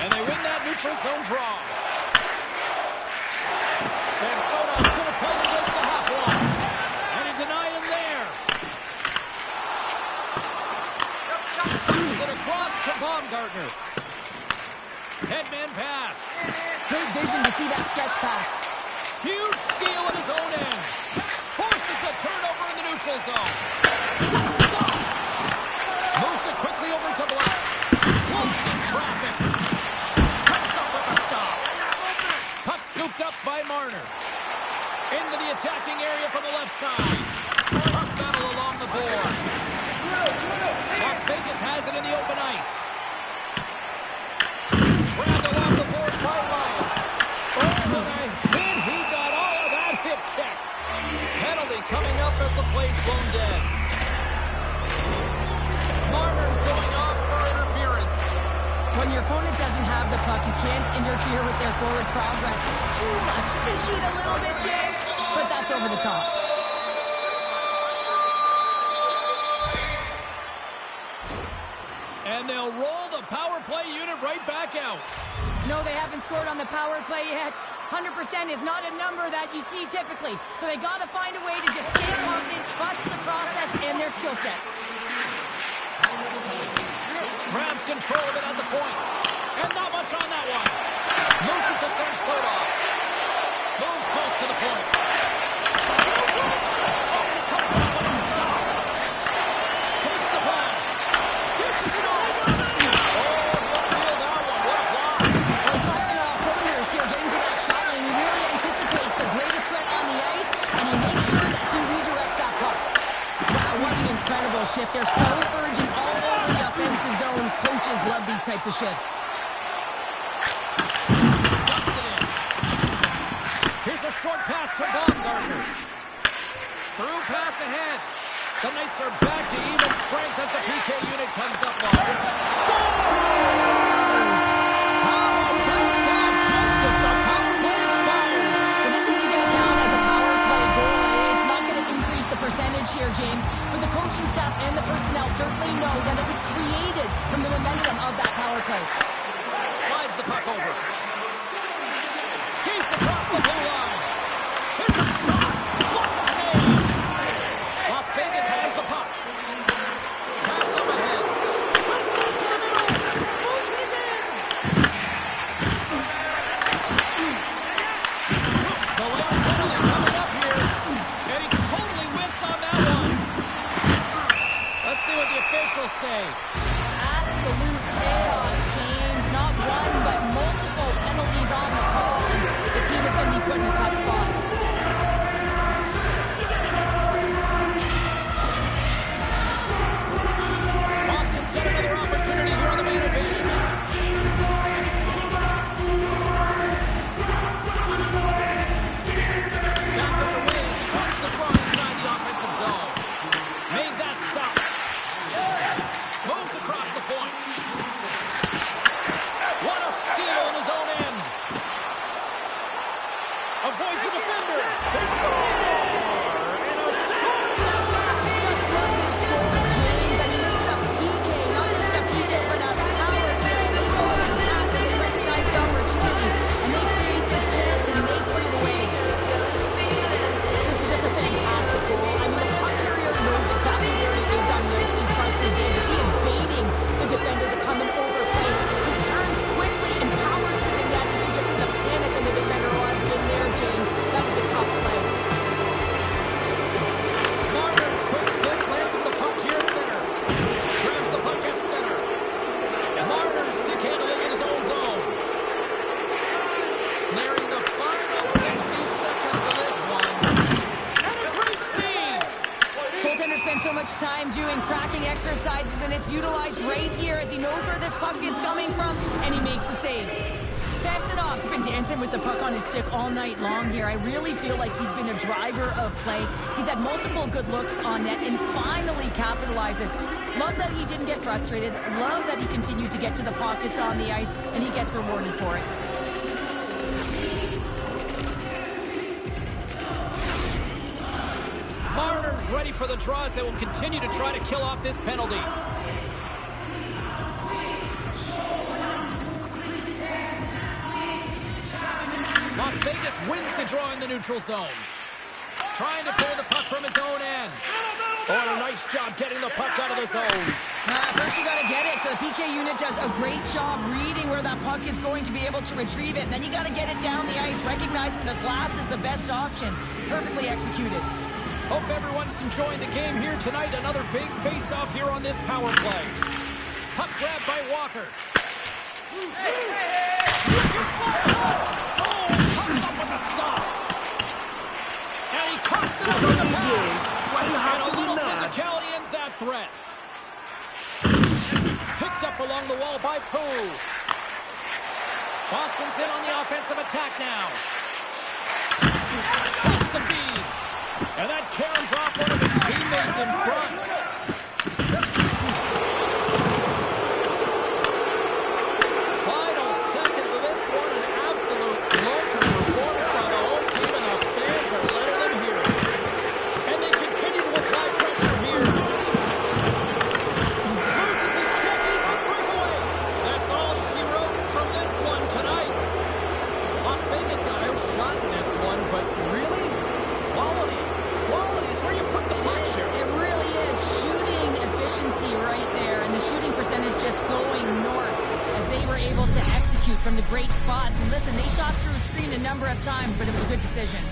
And they win that neutral zone draw. Samsonov's going to play it against the half wall. And he denied him there. Pushes it across to Baumgartner. Headman pass. Good vision to see that sketch pass. Huge steal at his own end. Forces the turnover in the neutral zone. Stop. Moves it quickly over to Black. Blocked in traffic. Comes up with a stop. Puck scooped up by Marner. Into the attacking area from the left side. Puck battle along the boards. Las Vegas has it in the open ice. Grabbed along the boards by Ryan. Oh, and he got all of that hip check. Penalty coming up as the play's blown dead. Marner's going off for interference. When your opponent doesn't have the puck, you can't interfere with their forward progress too much. You can cheat a little bit, James, but that's over the top. And they'll roll the power play unit right back out. No, they haven't scored on the power play yet. 100% is not a number that you see typically. So they got to find a way to just stay confident, trust the process and their skill sets. Grabs control of it at the point. And not much on that one. Moves it to Samsonov. Moves close to the point. Oh, he comes up with a stop. Takes the pass. Dishes it off. Oh, don't feel that one. What a block. Well, he's firing off cylinders here, getting to that shot lane. He really anticipates the greatest threat on the ice, and he makes sure that he redirects that puck. Wow, what an incredible shift. They're so urgent all over the offensive zone. Coaches love these types of shifts. Dumps it in. Here's a short pass to Baumgartner. Through pass ahead. The Knights are back to even strength as the PK unit comes up long. Scores! How about that justice? A power play expires. Well, this is to get down as a power play goal. It's not going to increase the percentage here, James, but the coaching staff and the personnel certainly know that it was created from the momentum of that power play. Slides the puck over. Skates across the blue line. Here's a shot. Block the save. Las Vegas has the puck. Passed up ahead. Puts it to the middle. Moves it in. The last penalty coming up here. And he totally whiffs on that one. Let's see what the officials say. Absolute chaos, James. Not one, but multiple penalties on the call, and the team is going to be put in a tough spot. Boston's got another opportunity here on the man advantage. Back underway as he wants the draw inside the offensive zone. Made that stop. Moves across the point. What a steal in his own end. Avoids the defender. They score! And a shot. Just love this goal, James. I mean, this is a PK, not just a PK, but a power play. The goal and tap, and they recognize the opportunity, and they create this chance, and they put it away. This is just a fantastic goal. I mean, the puck carrier knows exactly where it is on the ice. He trusts his edge. He is baiting the defender to come time doing cracking exercises, and it's utilized right here as he knows where this puck is coming from, and he makes the save. Samsonov's been dancing with the puck on his stick all night long here. I really feel like he's been a driver of play. He's had multiple good looks on net and finally capitalizes. Love that he didn't get frustrated. Love that he continued to get to the pockets on the ice, and he gets rewarded for it. Mariners ready for the draws. They will continue to try to kill off this penalty. Las Vegas wins the draw in the neutral zone. Trying to clear the puck from his own end. Oh, and a nice job getting the puck out of the zone. First you got to get it, so the PK unit does a great job reading where that puck is going to be able to retrieve it. And then you got to get it down the ice, recognizing the glass is the best option. Perfectly executed. Hope everyone's enjoying the game here tonight. Another big face-off here on this power play. Puck grab by Walker. Comes up with a stop. And he cuts it up with the pass. And a little physicality ends that threat. Picked up along the wall by Pooh. Boston's in on the offensive attack now. Takes the feed. And that carries off one of his teammates in front. From the great spots. And listen, they shot through a screen a number of times, but it was a good decision.